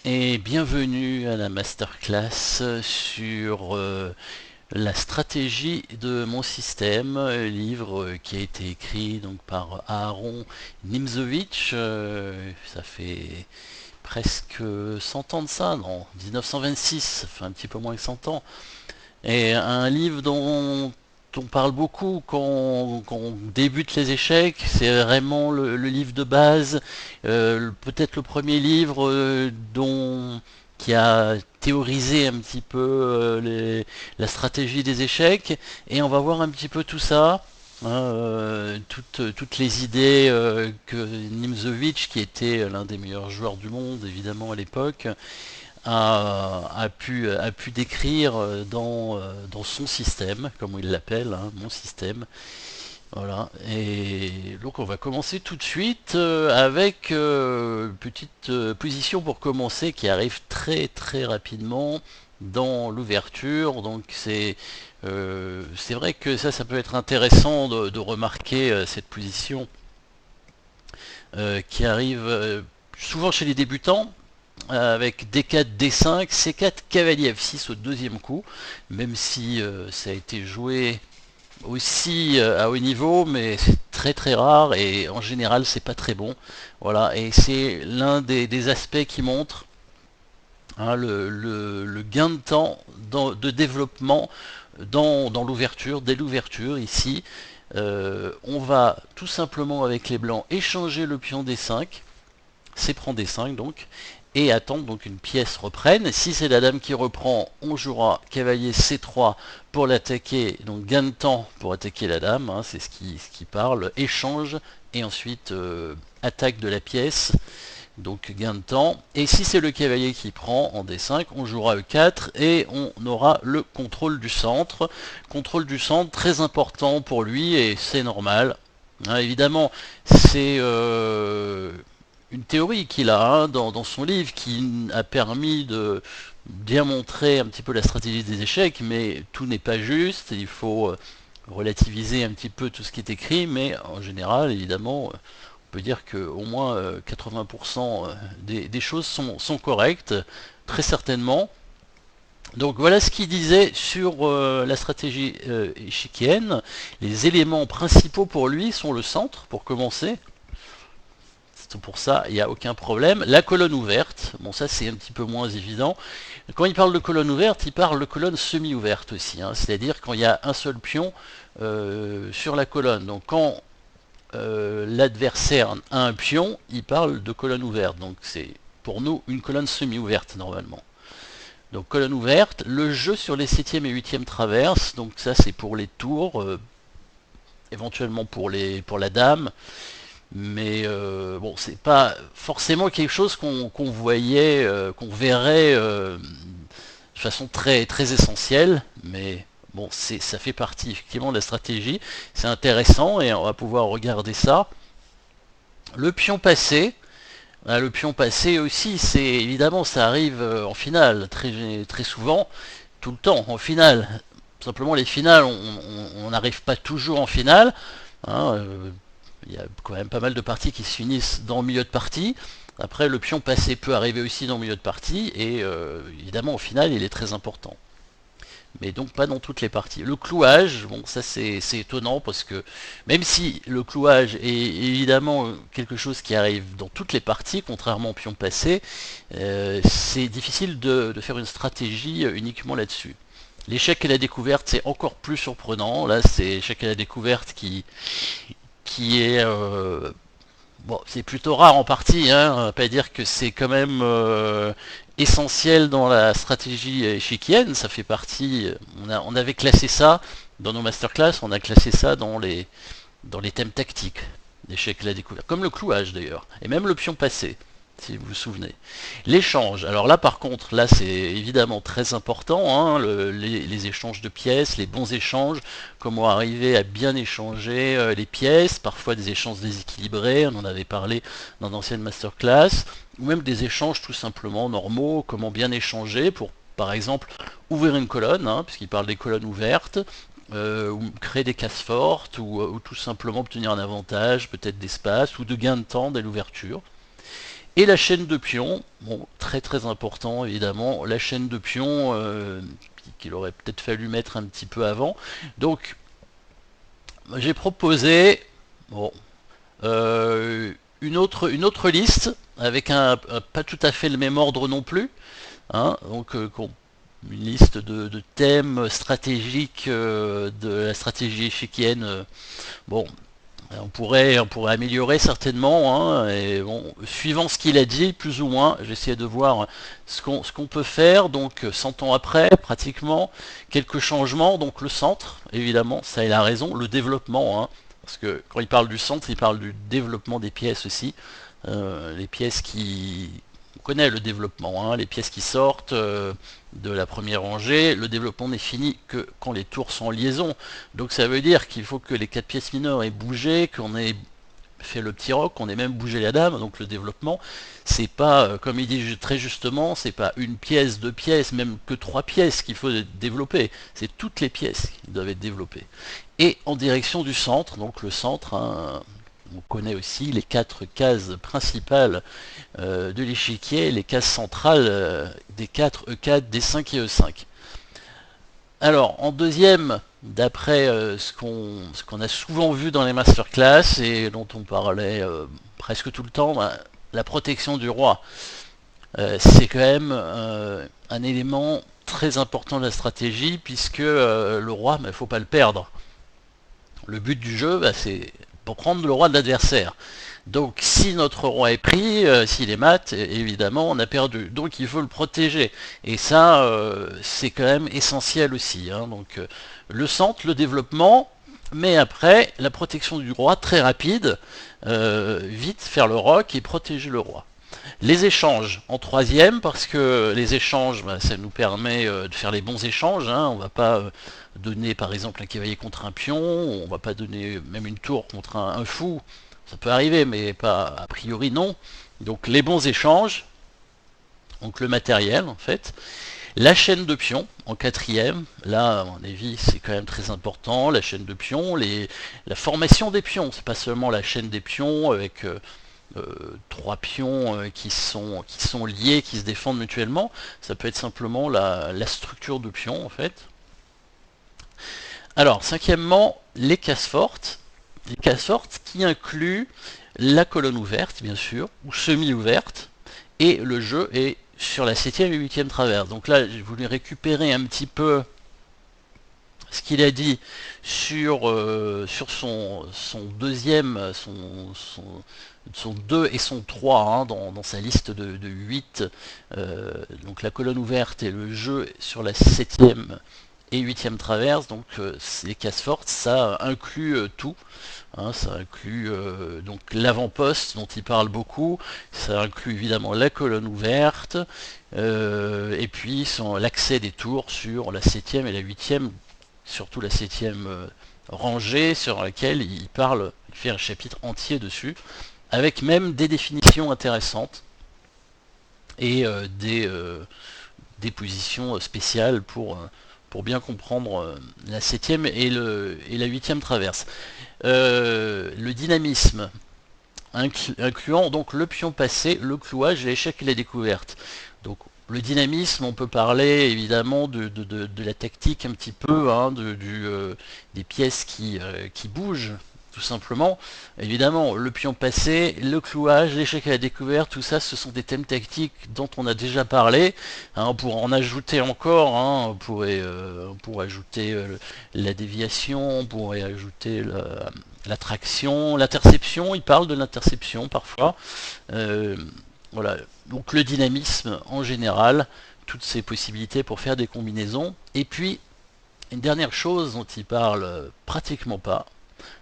Et bienvenue à la masterclass sur la stratégie de mon système, livre qui a été écrit donc par Aaron Nimzowitsch. Ça fait presque 100 ans de ça, non, 1926, ça fait un petit peu moins que 100 ans. Et un livre dont on parle beaucoup quand on débute les échecs, c'est vraiment le livre de base, peut-être le premier livre qui a théorisé un petit peu la stratégie des échecs, et on va voir un petit peu tout ça. Hein, toutes les idées que Nimzowitsch, qui était l'un des meilleurs joueurs du monde évidemment à l'époque, a pu décrire dans son système, comme il l'appelle, hein, mon système. Voilà. Et donc on va commencer tout de suite avec une petite position pour commencer qui arrive très très rapidement dans l'ouverture. Donc c'est vrai que ça peut être intéressant de remarquer cette position qui arrive souvent chez les débutants, avec D4, D5, C4, cavalier F6 au deuxième coup, même si ça a été joué aussi à haut niveau, mais c'est très très rare et en général c'est pas très bon. Voilà, et c'est l'un des aspects qui montre hein, le gain de temps de développement dans l'ouverture, dès l'ouverture ici. On va tout simplement avec les blancs échanger le pion D5, c'est prend D5 donc, et attendre donc une pièce reprenne. Si c'est la dame qui reprend, on jouera cavalier C3 pour l'attaquer, donc gain de temps pour attaquer la dame, hein, c'est ce qui parle, échange, et ensuite attaque de la pièce, donc gain de temps. Et si c'est le cavalier qui prend en D5, on jouera E4 et on aura le contrôle du centre. Contrôle du centre, très important pour lui, et c'est normal. Hein, évidemment, c'est une théorie qu'il a dans son livre qui a permis de bien montrer un petit peu la stratégie des échecs, mais tout n'est pas juste, il faut relativiser un petit peu tout ce qui est écrit, mais en général, évidemment, on peut dire qu'au moins 80% des choses sont correctes, très certainement. Donc voilà ce qu'il disait sur la stratégie échiquienne. Les éléments principaux pour lui sont le centre, pour commencer. Pour ça, il n'y a aucun problème. La colonne ouverte, bon ça c'est un petit peu moins évident. Quand il parle de colonne ouverte, il parle de colonne semi-ouverte aussi, hein, c'est-à-dire quand il y a un seul pion sur la colonne. Donc quand l'adversaire a un pion, il parle de colonne ouverte. Donc c'est pour nous une colonne semi-ouverte normalement. Donc colonne ouverte, le jeu sur les 7e et 8e traverses, donc ça c'est pour les tours, éventuellement pour la dame, mais bon, c'est pas forcément quelque chose qu'on voyait, qu'on verrait de façon très très essentielle, mais bon, ça fait partie effectivement de la stratégie. C'est intéressant et on va pouvoir regarder ça. Le pion passé. Le pion passé aussi, c'est évidemment ça arrive en finale très très souvent, tout le temps en finale. Simplement les finales, on n'arrive pas toujours en finale. Hein, il y a quand même pas mal de parties qui se finissent dans le milieu de partie. Après, le pion passé peut arriver aussi dans le milieu de partie, et évidemment, au final, il est très important. Mais donc pas dans toutes les parties. Le clouage, bon, ça c'est étonnant parce que même si le clouage est évidemment quelque chose qui arrive dans toutes les parties, contrairement au pion passé, c'est difficile de faire une stratégie uniquement là-dessus. L'échec et la découverte, c'est encore plus surprenant. Là, c'est l'échec et la découverte qui est bon, c'est plutôt rare en partie, hein, on va pas dire que c'est quand même essentiel dans la stratégie échiquienne, ça fait partie, on avait classé ça dans nos masterclass, on a classé ça dans les thèmes tactiques, l'échec et la découverte, comme le clouage d'ailleurs, et même le pion passé, si vous vous souvenez. L'échange, alors là par contre, là c'est évidemment très important, hein, les échanges de pièces, les bons échanges, comment arriver à bien échanger les pièces, parfois des échanges déséquilibrés, on en avait parlé dans d'anciennes masterclass, ou même des échanges tout simplement normaux, comment bien échanger pour par exemple ouvrir une colonne, hein, puisqu'il parle des colonnes ouvertes, ou créer des cases fortes, ou tout simplement obtenir un avantage, peut-être d'espace, ou de gain de temps dès l'ouverture. Et la chaîne de pions, bon, très très important évidemment, la chaîne de pions qu'il aurait peut-être fallu mettre un petit peu avant. Donc j'ai proposé bon, une autre liste avec pas tout à fait le même ordre non plus, hein, donc une liste de thèmes stratégiques de la stratégie échiquienne. Bon, on pourrait améliorer certainement, hein, et bon, suivant ce qu'il a dit, plus ou moins, j'essaie de voir ce qu'on peut faire. Donc 100 ans après, pratiquement, quelques changements. Donc le centre, évidemment, ça il a raison, le développement, hein, parce que quand il parle du centre, il parle du développement des pièces aussi. Les pièces qui... On connaît le développement, hein, les pièces qui sortent de la première rangée, le développement n'est fini que quand les tours sont en liaison. Donc ça veut dire qu'il faut que les 4 pièces mineures aient bougé, qu'on ait fait le petit roc, qu'on ait même bougé la dame. Donc le développement, c'est pas, comme il dit très justement, c'est pas une pièce, deux pièces, même que 3 pièces qu'il faut développer. C'est toutes les pièces qui doivent être développées. Et en direction du centre, donc le centre, hein, on connaît aussi les 4 cases principales de l'échiquier, les cases centrales des 4 E4, D5 et E5. Alors, en deuxième, d'après ce qu'on a souvent vu dans les masterclass et dont on parlait presque tout le temps, bah, la protection du roi. C'est quand même un élément très important de la stratégie, puisque le roi, il ne faut pas le perdre. Le but du jeu, bah, c'est pour prendre le roi de l'adversaire. Donc si notre roi est pris, s'il est mat, évidemment on a perdu. Donc il faut le protéger. Et ça, c'est quand même essentiel aussi, hein. Donc le centre, le développement, mais après la protection du roi très rapide, vite faire le roc et protéger le roi. Les échanges en troisième, parce que les échanges, bah, ça nous permet de faire les bons échanges, hein. On va pas donner par exemple un cavalier contre un pion, on va pas donner même une tour contre un fou. Ça peut arriver, mais pas a priori non. Donc les bons échanges, donc le matériel en fait. La chaîne de pions en quatrième, là à mon avis c'est quand même très important, la chaîne de pions, la formation des pions, c'est pas seulement la chaîne des pions avec 3 pions qui sont liés, qui se défendent mutuellement, ça peut être simplement la structure de pions en fait. Alors cinquièmement, les cases fortes. Les cases fortes qui incluent la colonne ouverte, bien sûr, ou semi-ouverte, et le jeu est sur la 7e et 8e traverse. Donc là, je voulais récupérer un petit peu ce qu'il a dit sur son deuxième, son 2 et son 3, hein, dans sa liste de 8. Donc la colonne ouverte et le jeu sur la 7e et 8e traverse. Donc les cases fortes, ça inclut tout. Hein, ça inclut donc l'avant-poste dont il parle beaucoup, ça inclut évidemment la colonne ouverte, et puis l'accès des tours sur la 7e et la 8e, surtout la 7e rangée sur laquelle il parle, il fait un chapitre entier dessus, avec même des définitions intéressantes et des positions spéciales pour bien comprendre la 7e et la 8e traverse. Le dynamisme, incluant donc le pion passé, le clouage, l'échec et la découverte. Donc le dynamisme, on peut parler évidemment de la tactique un petit peu, hein, des pièces qui bougent, tout simplement. Évidemment, le pion passé, le clouage, l'échec et la découverte, tout ça, ce sont des thèmes tactiques dont on a déjà parlé. Hein, on pourrait en ajouter encore, hein, on pourrait ajouter la déviation, on pourrait ajouter l'attraction, l'interception, il parle de l'interception parfois. Voilà, donc le dynamisme en général, toutes ces possibilités pour faire des combinaisons. Et puis, une dernière chose dont il parle pratiquement pas,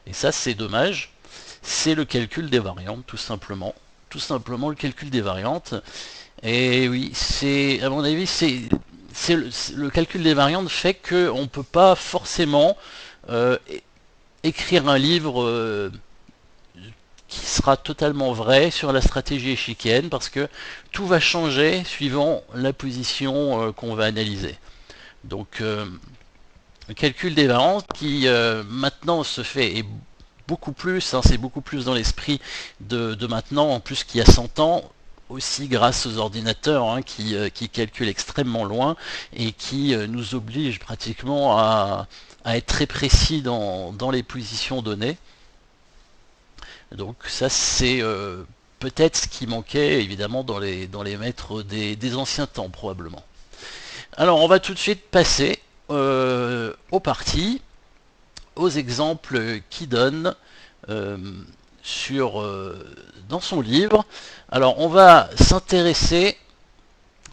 et ça c'est dommage, c'est le calcul des variantes, tout simplement. Tout simplement le calcul des variantes. Et oui, c'est, à mon avis, le calcul des variantes fait qu'on ne peut pas forcément écrire un livre qui sera totalement vrai sur la stratégie échiquienne, parce que tout va changer suivant la position qu'on va analyser. Donc le calcul des variantes qui maintenant se fait et beaucoup plus, hein, c'est beaucoup plus dans l'esprit de maintenant, en plus qu'il y a 100 ans, aussi grâce aux ordinateurs hein, qui calculent extrêmement loin et qui nous obligent pratiquement à être très précis dans les positions données. Donc ça c'est peut-être ce qui manquait évidemment dans les maîtres des anciens temps probablement. Alors on va tout de suite passer aux parties, aux exemples qu'il donne dans son livre. Alors on va s'intéresser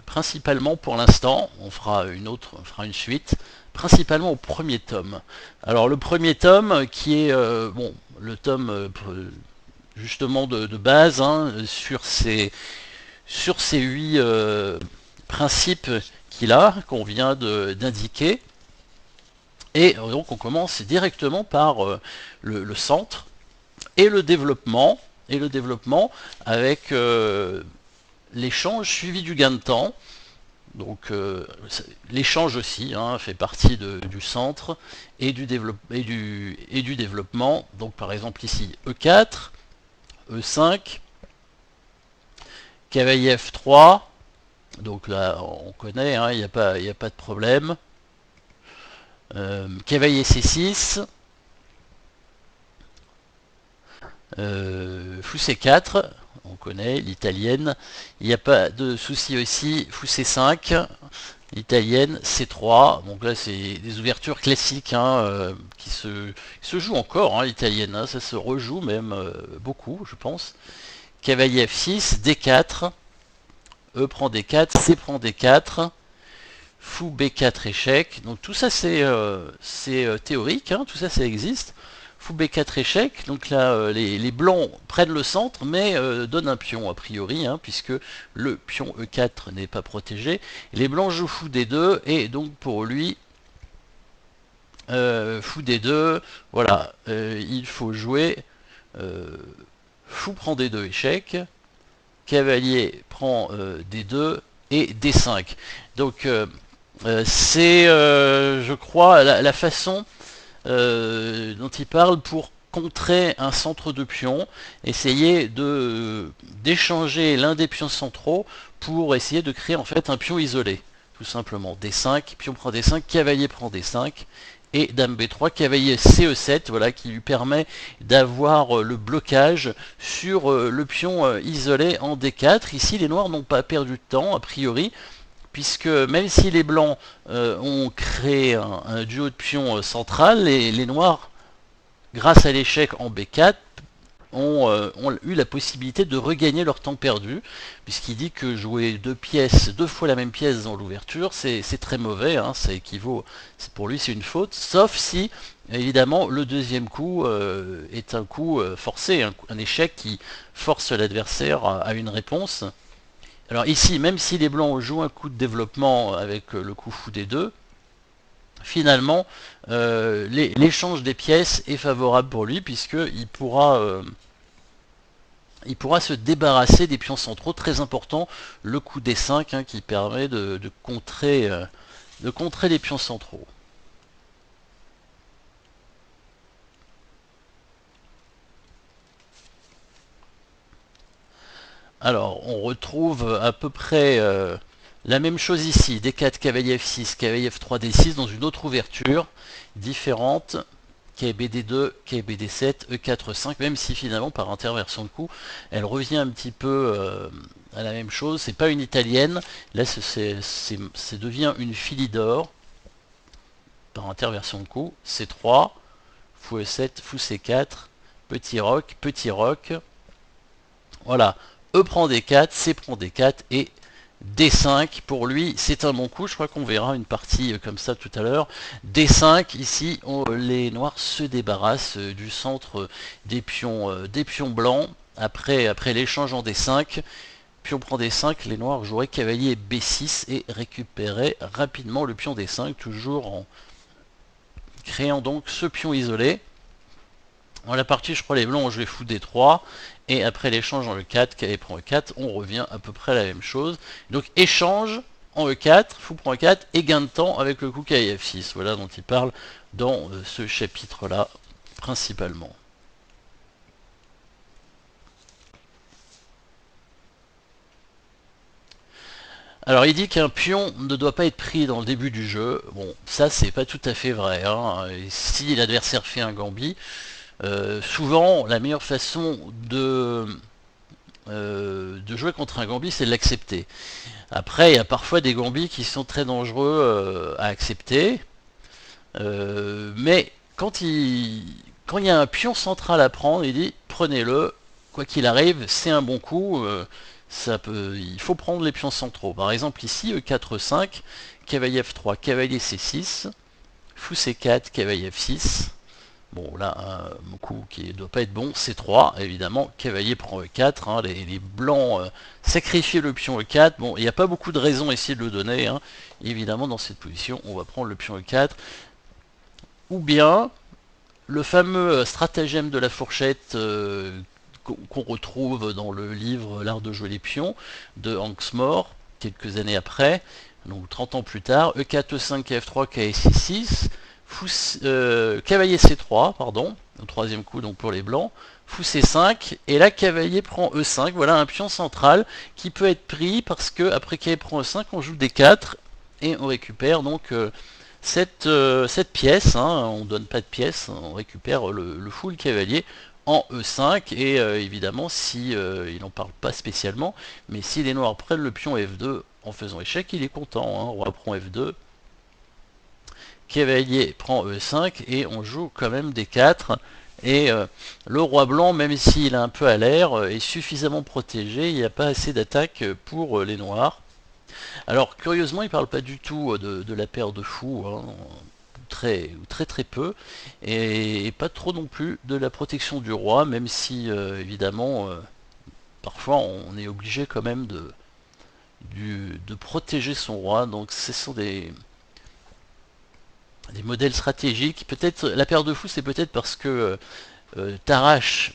principalement pour l'instant, on fera une suite, principalement au premier tome. Alors le premier tome qui est le tome justement de base hein, sur ces 8 principes qu'on vient d'indiquer. Et donc on commence directement par le centre et le développement avec l'échange suivi du gain de temps. Donc l'échange aussi hein, fait partie du centre et du développement. Donc par exemple ici E4, E5, cavalier F3. Donc là on connaît, il n'y a pas de problème. Cavalier C6, fou C4, on connaît l'italienne, il n'y a pas de souci aussi, fou C5, l'italienne C3, donc là c'est des ouvertures classiques hein, qui se jouent encore, hein, l'italienne, hein, ça se rejoue même beaucoup je pense. Cavalier F6, D4, E prend D4, C prend D4, fou B4 échec, donc tout ça c'est théorique, hein, tout ça ça existe. Fou B4 échec, donc là les blancs prennent le centre mais donnent un pion a priori, hein, puisque le pion E4 n'est pas protégé. Les blancs jouent fou D2 et donc pour lui fou D2, voilà, il faut jouer fou prend D2 échec, cavalier prend D2 et D5. Donc c'est je crois la façon dont il parle pour contrer un centre de pions, essayer d'échanger l'un des pions centraux pour essayer de créer en fait un pion isolé, tout simplement. D5, pion prend D5, cavalier prend D5, et dame B3, cavalier CE7, voilà, qui lui permet d'avoir le blocage sur le pion isolé en D4. Ici, les noirs n'ont pas perdu de temps, a priori, puisque même si les blancs ont créé un duo de pions central, les noirs, grâce à l'échec en B4, ont eu la possibilité de regagner leur temps perdu, puisqu'il dit que jouer deux fois la même pièce dans l'ouverture, c'est très mauvais, hein, ça équivaut, pour lui c'est une faute, sauf si, évidemment, le deuxième coup est un coup forcé, un échec qui force l'adversaire à une réponse. Alors ici, même si les blancs jouent un coup de développement avec le coup fou des deux, finalement, l'échange des pièces est favorable pour lui, puisqu'il pourra se débarrasser des pions centraux très importants, le coup D5 hein, qui permet de contrer les pions centraux. Alors, on retrouve à peu près la même chose ici, D4, cavalier F6, cavalier F3, D6, dans une autre ouverture, différente, KBD2, KBD7, E4, 5, même si finalement, par interversion de coup, elle revient un petit peu à la même chose. C'est pas une italienne, là, ça devient une Philidor, par interversion de coup, C3, fou E7, fou C4, petit roc, voilà. E prend D4, C prend D4 et D5 pour lui c'est un bon coup. Je crois qu'on verra une partie comme ça tout à l'heure. D5 ici les noirs se débarrassent du centre des pions blancs après l'échange en D5. Pion prend D5, les noirs joueraient cavalier B6 et récupéraient rapidement le pion D5, toujours en créant donc ce pion isolé. Dans la partie, je crois, les blancs ont joué fou D3, et après l'échange en E4, cavalier prend E4, on revient à peu près à la même chose. Donc échange en E4, fou prend E4, et gain de temps avec le coup cavalier F6. Voilà dont il parle dans ce chapitre-là, principalement. Alors il dit qu'un pion ne doit pas être pris dans le début du jeu. Bon, ça c'est pas tout à fait vrai, hein. Et si l'adversaire fait un gambit, souvent la meilleure façon de jouer contre un gambit, c'est de l'accepter. Après, il y a parfois des gambits qui sont très dangereux à accepter. Mais quand il y a un pion central à prendre, il dit prenez-le, quoi qu'il arrive, c'est un bon coup. Il faut prendre les pions centraux. Par exemple ici, E4-5, cavalier F3, cavalier C6, fou C4, cavalier F6. Bon là, un coup qui ne doit pas être bon, C3, évidemment, cavalier prend E4, hein, les blancs sacrifient le pion E4. Bon, il n'y a pas beaucoup de raisons ici de le donner, hein. Évidemment, dans cette position, on va prendre le pion E4. Ou bien, le fameux stratagème de la fourchette qu'on retrouve dans le livre L'art de jouer les pions de Hanks More, quelques années après, donc 30 ans plus tard, E4, E5, KF3, KS6, cavalier C3, pardon, au troisième coup donc pour les blancs, fou C5, et là cavalier prend E5, voilà un pion central qui peut être pris parce que après cavalier prend E5, on joue D4 et on récupère donc cette pièce, hein, on donne pas de pièce, on récupère le full cavalier en E5 et évidemment si il n'en parle pas spécialement, mais si les noirs prennent le pion F2 en faisant échec, il est content, hein. Roi prend F2, cavalier prend E5 et on joue quand même D4 et le roi blanc, même s'il est un peu à l'air, est suffisamment protégé, il n'y a pas assez d'attaque pour les noirs. Alors curieusement, il ne parle pas du tout de la paire de fous, hein, très très peu, et pas trop non plus de la protection du roi, même si évidemment parfois on est obligé quand même de protéger son roi. Donc ce sont des modèles stratégiques. Peut-être la paire de fous, c'est peut-être parce que Tarrasch,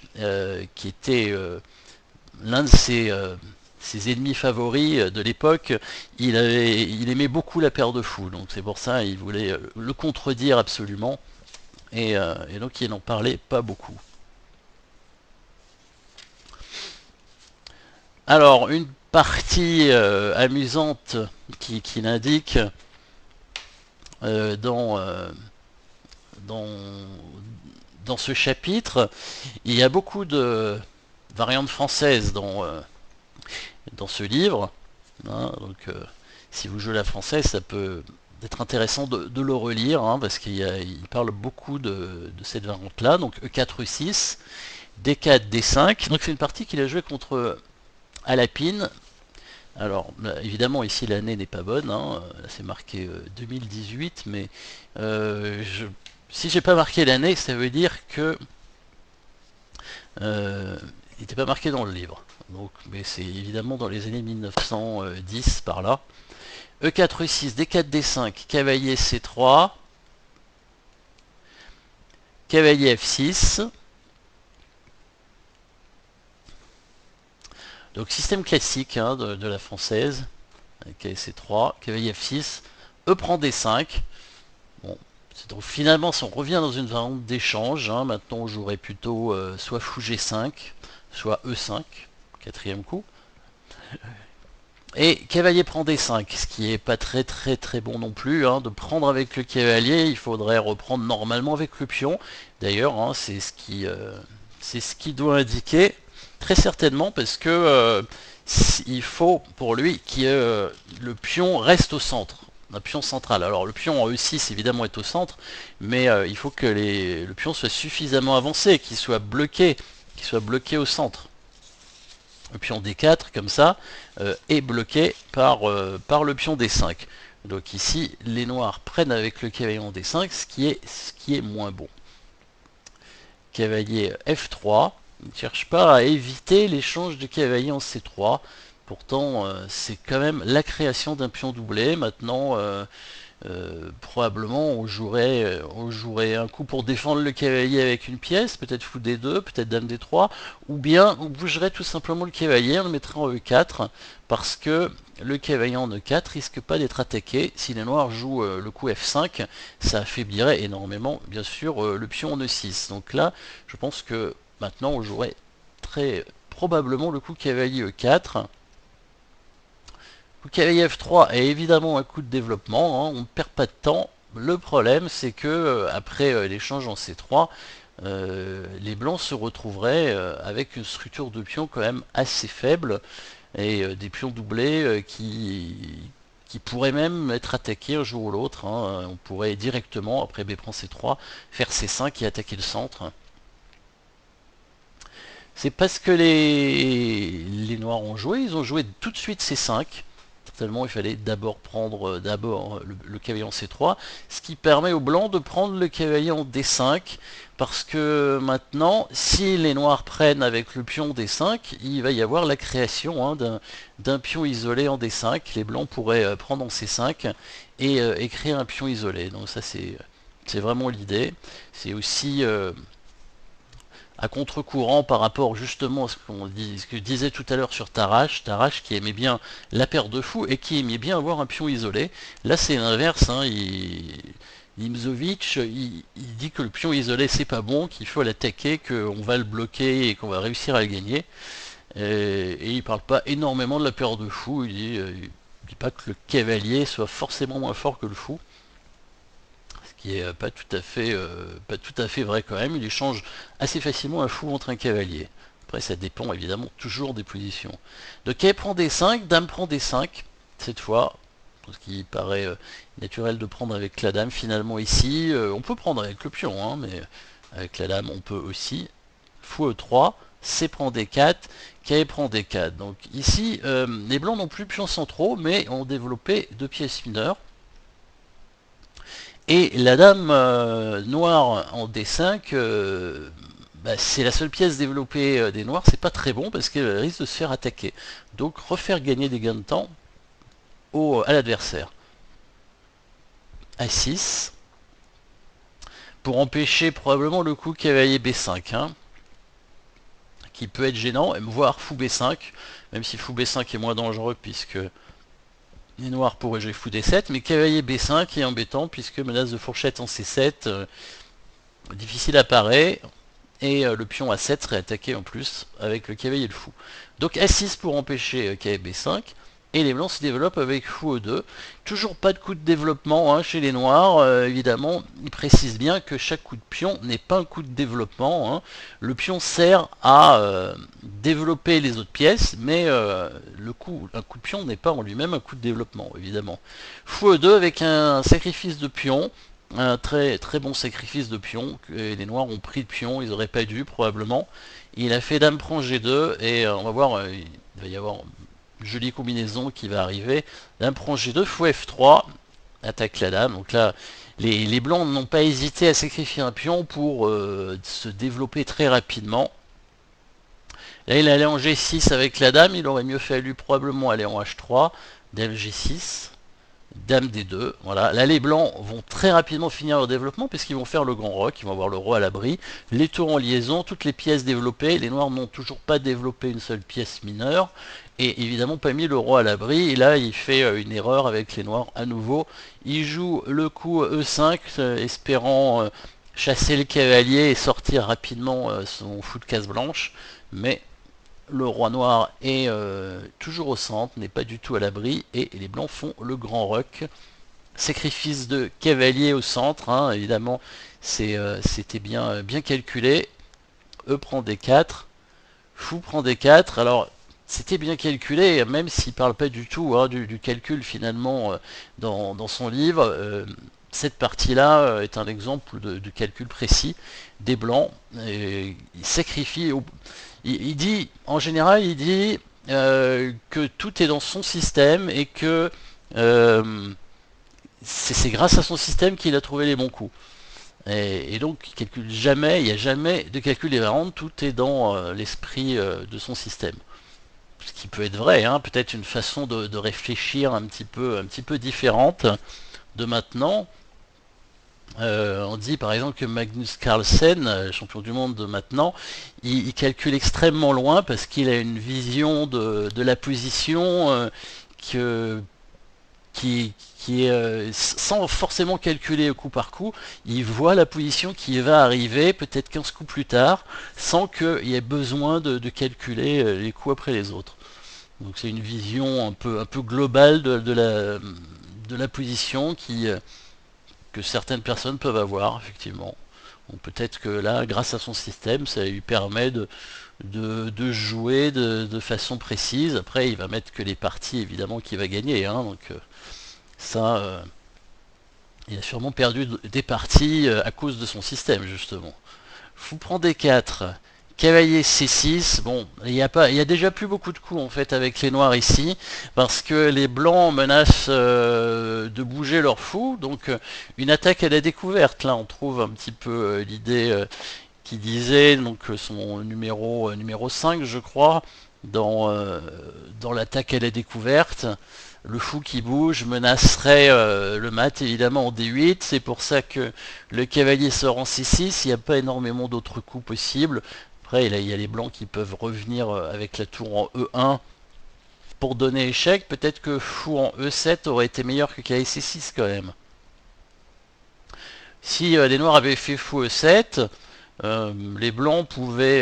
qui était l'un de ses ennemis favoris de l'époque, il aimait beaucoup la paire de fous, donc c'est pour ça il voulait le contredire absolument, et donc il n'en parlait pas beaucoup. Alors, une partie amusante qui l'indique dans, dans, dans ce chapitre, il y a beaucoup de variantes françaises dans ce livre, hein, donc si vous jouez la française, ça peut être intéressant de le relire, hein, parce qu'il parle beaucoup de cette variante là, donc E4, E6, D4, D5, donc c'est une partie qu'il a joué contre Alapine. Alors évidemment ici l'année n'est pas bonne, hein, c'est marqué 2018, mais si j'ai pas marqué l'année, ça veut dire que il n'était pas marqué dans le livre. Donc, mais c'est évidemment dans les années 1910 par là. E4, E6, D4, D5, cavalier C3, cavalier F6. Donc système classique, hein, de la française. Cavalier C3, cavalier F6, E prend D5. Bon, donc finalement, si on revient dans une variante d'échange, hein, maintenant on jouerait plutôt soit fou G5, soit E5, quatrième coup. Et cavalier prend D5, ce qui est pas très bon non plus, hein. De prendre avec le cavalier, il faudrait reprendre normalement avec le pion. D'ailleurs, hein, c'est ce qui doit indiquer, très certainement, parce que il faut pour lui que le pion reste au centre, un pion central. Alors le pion en E6 évidemment est au centre, mais il faut que le pion soit suffisamment avancé, qu'il soit bloqué au centre. Le pion D4 comme ça est bloqué par le pion D5. Donc ici les noirs prennent avec le cavalier en D5, ce qui est moins bon. Cavalier F3, il ne cherche pas à éviter l'échange de cavalier en C3. Pourtant c'est quand même la création d'un pion doublé. Maintenant probablement on jouerait un coup pour défendre le cavalier avec une pièce, peut-être fou D2, peut-être dame D3, ou bien on bougerait tout simplement le cavalier, on le mettrait en E4, parce que le cavalier en E4 risque pas d'être attaqué. Si les noirs jouent le coup F5, ça affaiblirait énormément bien sûr le pion en E6. Donc là, je pense que maintenant on jouerait très probablement le coup cavalier E4, coup cavalier F3 est évidemment un coup de développement, hein, on ne perd pas de temps. Le problème, c'est que après l'échange en C3, les blancs se retrouveraient avec une structure de pions quand même assez faible et des pions doublés qui pourraient même être attaqués un jour ou l'autre, hein. On pourrait directement, après B prend C3, faire C5 et attaquer le centre. C'est parce que les noirs ont joué, ils ont joué tout de suite C5. Certainement, il fallait d'abord prendre le cavalier en C3, ce qui permet aux blancs de prendre le cavalier en D5, parce que maintenant, si les noirs prennent avec le pion D5, il va y avoir la création, hein, d'un pion isolé en D5. Les blancs pourraient prendre en C5 et créer un pion isolé. Donc ça, c'est vraiment l'idée. C'est aussi à contre-courant par rapport justement à ce que je disais tout à l'heure sur Tarrasch qui aimait bien la paire de fous et qui aimait bien avoir un pion isolé. Là c'est l'inverse, hein, Nimzowitsch, il dit que le pion isolé c'est pas bon, qu'il faut l'attaquer, qu'on va le bloquer et qu'on va réussir à le gagner. Et il parle pas énormément de la paire de fous, il dit pas que le cavalier soit forcément moins fort que le fou, qui est pas tout à fait vrai quand même. Il échange assez facilement un fou contre un cavalier. Après ça dépend évidemment toujours des positions. Donc cavalier prend D5, dame prend D5, cette fois, ce qui paraît naturel de prendre avec la dame finalement ici. On peut prendre avec le pion, hein, mais avec la dame on peut aussi. Fou E3, C prend D4, cavalier prend D4. Donc ici, les blancs n'ont plus pions centraux, mais ont développé deux pièces mineures. Et la dame noire en D5, c'est la seule pièce développée des noirs, c'est pas très bon parce qu'elle risque de se faire attaquer. Donc refaire gagner des gains de temps à l'adversaire. A6, pour empêcher probablement le coup cavalier B5, hein, qui peut être gênant, voire fou B5, même si fou B5 est moins dangereux puisque les noirs pourraient jouer fou D7, mais cavalier B5 est embêtant puisque menace de fourchette en C7, difficile apparaît, et le pion A7 serait attaqué en plus avec le cavalier et le fou. Donc A6 pour empêcher cavalier B5, et les blancs se développent avec fou E2. Toujours pas de coup de développement, hein, chez les noirs, évidemment, ils précisent bien que chaque coup de pion n'est pas un coup de développement, hein. Le pion sert à développer les autres pièces, mais un coup de pion n'est pas en lui-même un coup de développement, évidemment. Fou E2 avec un sacrifice de pion, un très très bon sacrifice de pion, que les noirs ont pris de pion, ils auraient pas dû probablement. Il a fait dame prend G2, et on va voir, il va y avoir une jolie combinaison qui va arriver. Dame prend G2, fou F3, attaque la dame. Donc là, les blancs n'ont pas hésité à sacrifier un pion pour se développer très rapidement. Là il allait en G6 avec la dame, il aurait mieux fallu probablement aller en H3, dame G6. Dame D2, voilà. Là les blancs vont très rapidement finir leur développement puisqu'ils vont faire le grand roc, ils vont avoir le roi à l'abri, les tours en liaison, toutes les pièces développées, les noirs n'ont toujours pas développé une seule pièce mineure, et évidemment pas mis le roi à l'abri, et là il fait une erreur avec les noirs à nouveau, il joue le coup E5, espérant chasser le cavalier et sortir rapidement son fou de case blanche, mais le roi noir est toujours au centre, n'est pas du tout à l'abri, et les blancs font le grand roc. Sacrifice de cavalier au centre, hein, évidemment, c'était bien calculé. E prend D4, fou prend D4, alors c'était bien calculé, même s'il ne parle pas du tout, hein, du calcul finalement dans son livre. Cette partie-là est un exemple de calcul précis des blancs. Et il sacrifie... Il dit, en général, il dit que tout est dans son système et que c'est grâce à son système qu'il a trouvé les bons coups. Et donc, il calcule jamais, il n'y a jamais de calcul errant, tout est dans l'esprit de son système. Ce qui peut être vrai, hein, peut-être une façon de réfléchir un petit peu différente de maintenant. On dit par exemple que Magnus Carlsen, champion du monde de maintenant, il calcule extrêmement loin parce qu'il a une vision de la position qui est sans forcément calculer coup par coup, il voit la position qui va arriver peut-être 15 coups plus tard sans qu'il y ait besoin de calculer les coups après les autres. Donc c'est une vision un peu globale de la position que certaines personnes peuvent avoir, effectivement. Bon, peut-être que là, grâce à son système, ça lui permet de jouer de façon précise. Après, il va mettre que les parties, évidemment, qu'il va gagner. Hein, donc ça, il a sûrement perdu des parties à cause de son système, justement. Fou prend D4. Cavalier C6, bon, il y a déjà plus beaucoup de coups en fait avec les noirs ici, parce que les blancs menacent de bouger leur fou, donc une attaque à la découverte, là on trouve un petit peu l'idée qui disait, donc son numéro 5 je crois, dans l'attaque à la découverte, le fou qui bouge menacerait le mat évidemment en D8, c'est pour ça que le cavalier sort en C6, il n'y a pas énormément d'autres coups possibles. Après il y a les blancs qui peuvent revenir avec la tour en E1 pour donner échec, peut-être que fou en E7 aurait été meilleur que cavalier C6 quand même. Si les noirs avaient fait fou E7, les blancs pouvaient,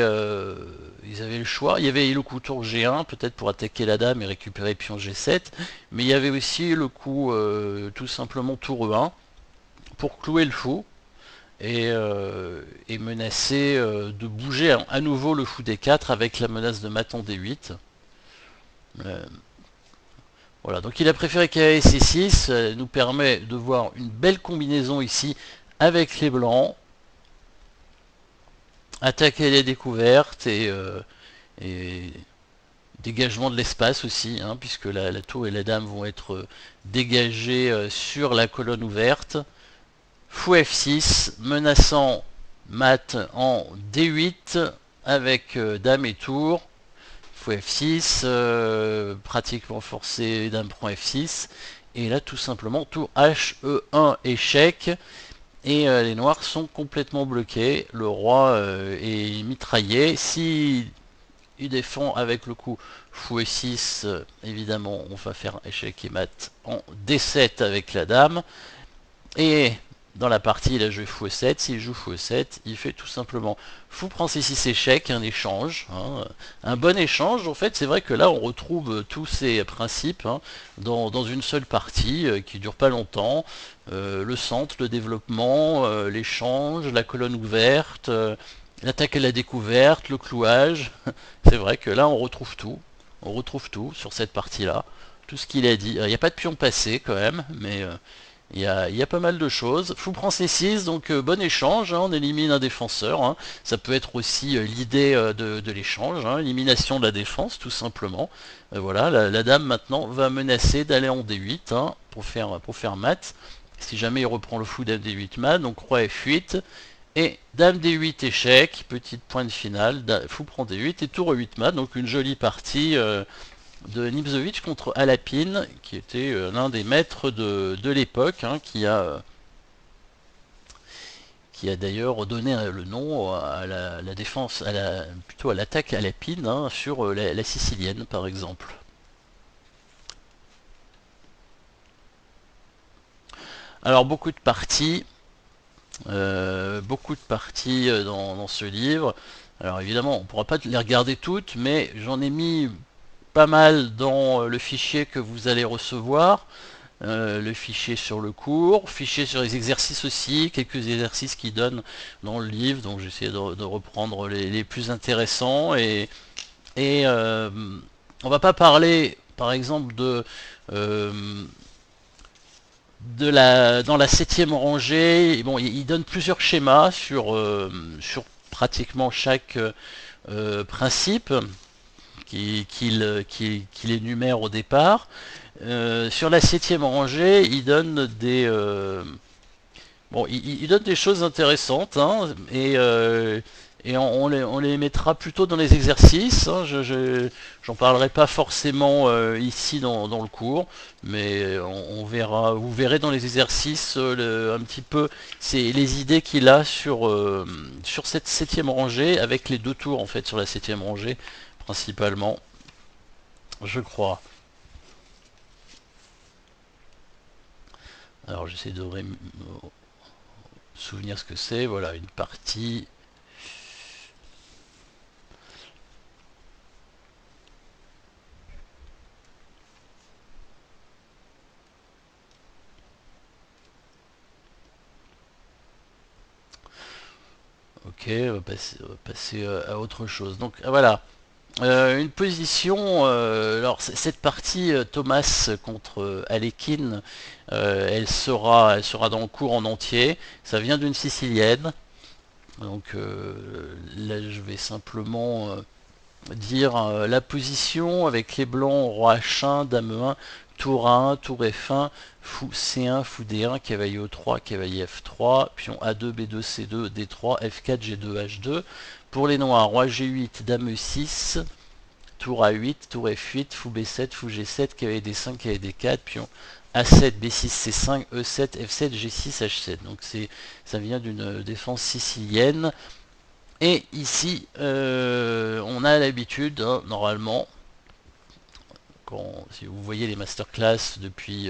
ils avaient le choix. Il y avait le coup tour G1, peut-être pour attaquer la dame et récupérer pion G7, mais il y avait aussi le coup tout simplement tour E1 pour clouer le fou et menacer de bouger à nouveau le fou D4 avec la menace de mat en D8. Voilà, donc il a préféré cavalier C6, ça nous permet de voir une belle combinaison ici avec les blancs. Attaquer les découvertes et dégagement de l'espace aussi, hein, puisque la tour et la dame vont être dégagées sur la colonne ouverte. Fou F6, menaçant mat en D8 avec dame et tour. Fou F6, pratiquement forcé, dame prend F6. Et là tout simplement tour H, E1, échec. Et les noirs sont complètement bloqués. Le roi est mitraillé. Si il défend avec le coup fou e6, évidemment, on va faire échec et mat en D7 avec la dame. Et dans la partie, il a joué fou e7. S'il joue fou e7, il fait tout simplement fou prend c6 échec, un échange. Hein, un bon échange. En fait, c'est vrai que là, on retrouve tous ces principes hein, dans une seule partie qui dure pas longtemps. Le centre, le développement, l'échange, la colonne ouverte, l'attaque à la découverte, le clouage. C'est vrai que là, on retrouve tout. On retrouve tout sur cette partie-là. Tout ce qu'il a dit. Il n'y a pas de pion passé quand même, mais il y a pas mal de choses. Fou prend C6, donc bon échange, hein, on élimine un défenseur. Hein. Ça peut être aussi l'idée de l'échange, hein, élimination de la défense tout simplement. Voilà, la dame maintenant va menacer d'aller en D8 hein, pour faire mat. Si jamais il reprend le fou dame D8 mat, donc roi F8. Et dame D8 échec, petite pointe finale, fou prend D8 et tour E8 mat, donc une jolie partie de Nimzowitsch contre Alapine, qui était l'un des maîtres de l'époque, hein, qui a d'ailleurs donné le nom à la défense, plutôt à l'attaque Alapine hein, sur la sicilienne par exemple. Alors beaucoup de parties dans ce livre. Alors évidemment, on ne pourra pas les regarder toutes, mais j'en ai mis pas mal dans le fichier que vous allez recevoir, le fichier sur le cours, fichier sur les exercices aussi, quelques exercices qui donnent dans le livre, donc j'essaie de reprendre les plus intéressants et on va pas parler par exemple dans la septième rangée. Bon, il donne plusieurs schémas sur pratiquement chaque principe qu'il énumère au départ. Sur la septième rangée, il donne il donne des choses intéressantes hein, et on les mettra plutôt dans les exercices. Hein, j'en parlerai pas forcément ici dans le cours, mais on verra. Vous verrez dans les exercices un petit peu c'est les idées qu'il a sur cette septième rangée avec les deux tours en fait sur la septième rangée principalement, je crois. Alors j'essaie de me souvenir ce que c'est. Voilà, une partie. Ok, on va passer à autre chose. Donc voilà. Une position, alors cette partie Thomas contre Alekhine, elle sera dans le cours en entier. Ça vient d'une sicilienne. Donc là je vais simplement dire la position avec les blancs, roi H1, dame 1, tour A1, tour F1, fou C1, fou D1, cavalier E3, cavalier F3, pion A2, B2, C2, D3, F4, G2, H2. Pour les noirs, roi G8, dame E6, tour A8, tour F8, fou B7, fou G7, cavalier D5, cavalier D4, pion A7, B6, C5, E7, F7, G6, H7. Donc ça vient d'une défense sicilienne. Et ici, on a l'habitude, hein, normalement, si vous voyez les masterclass depuis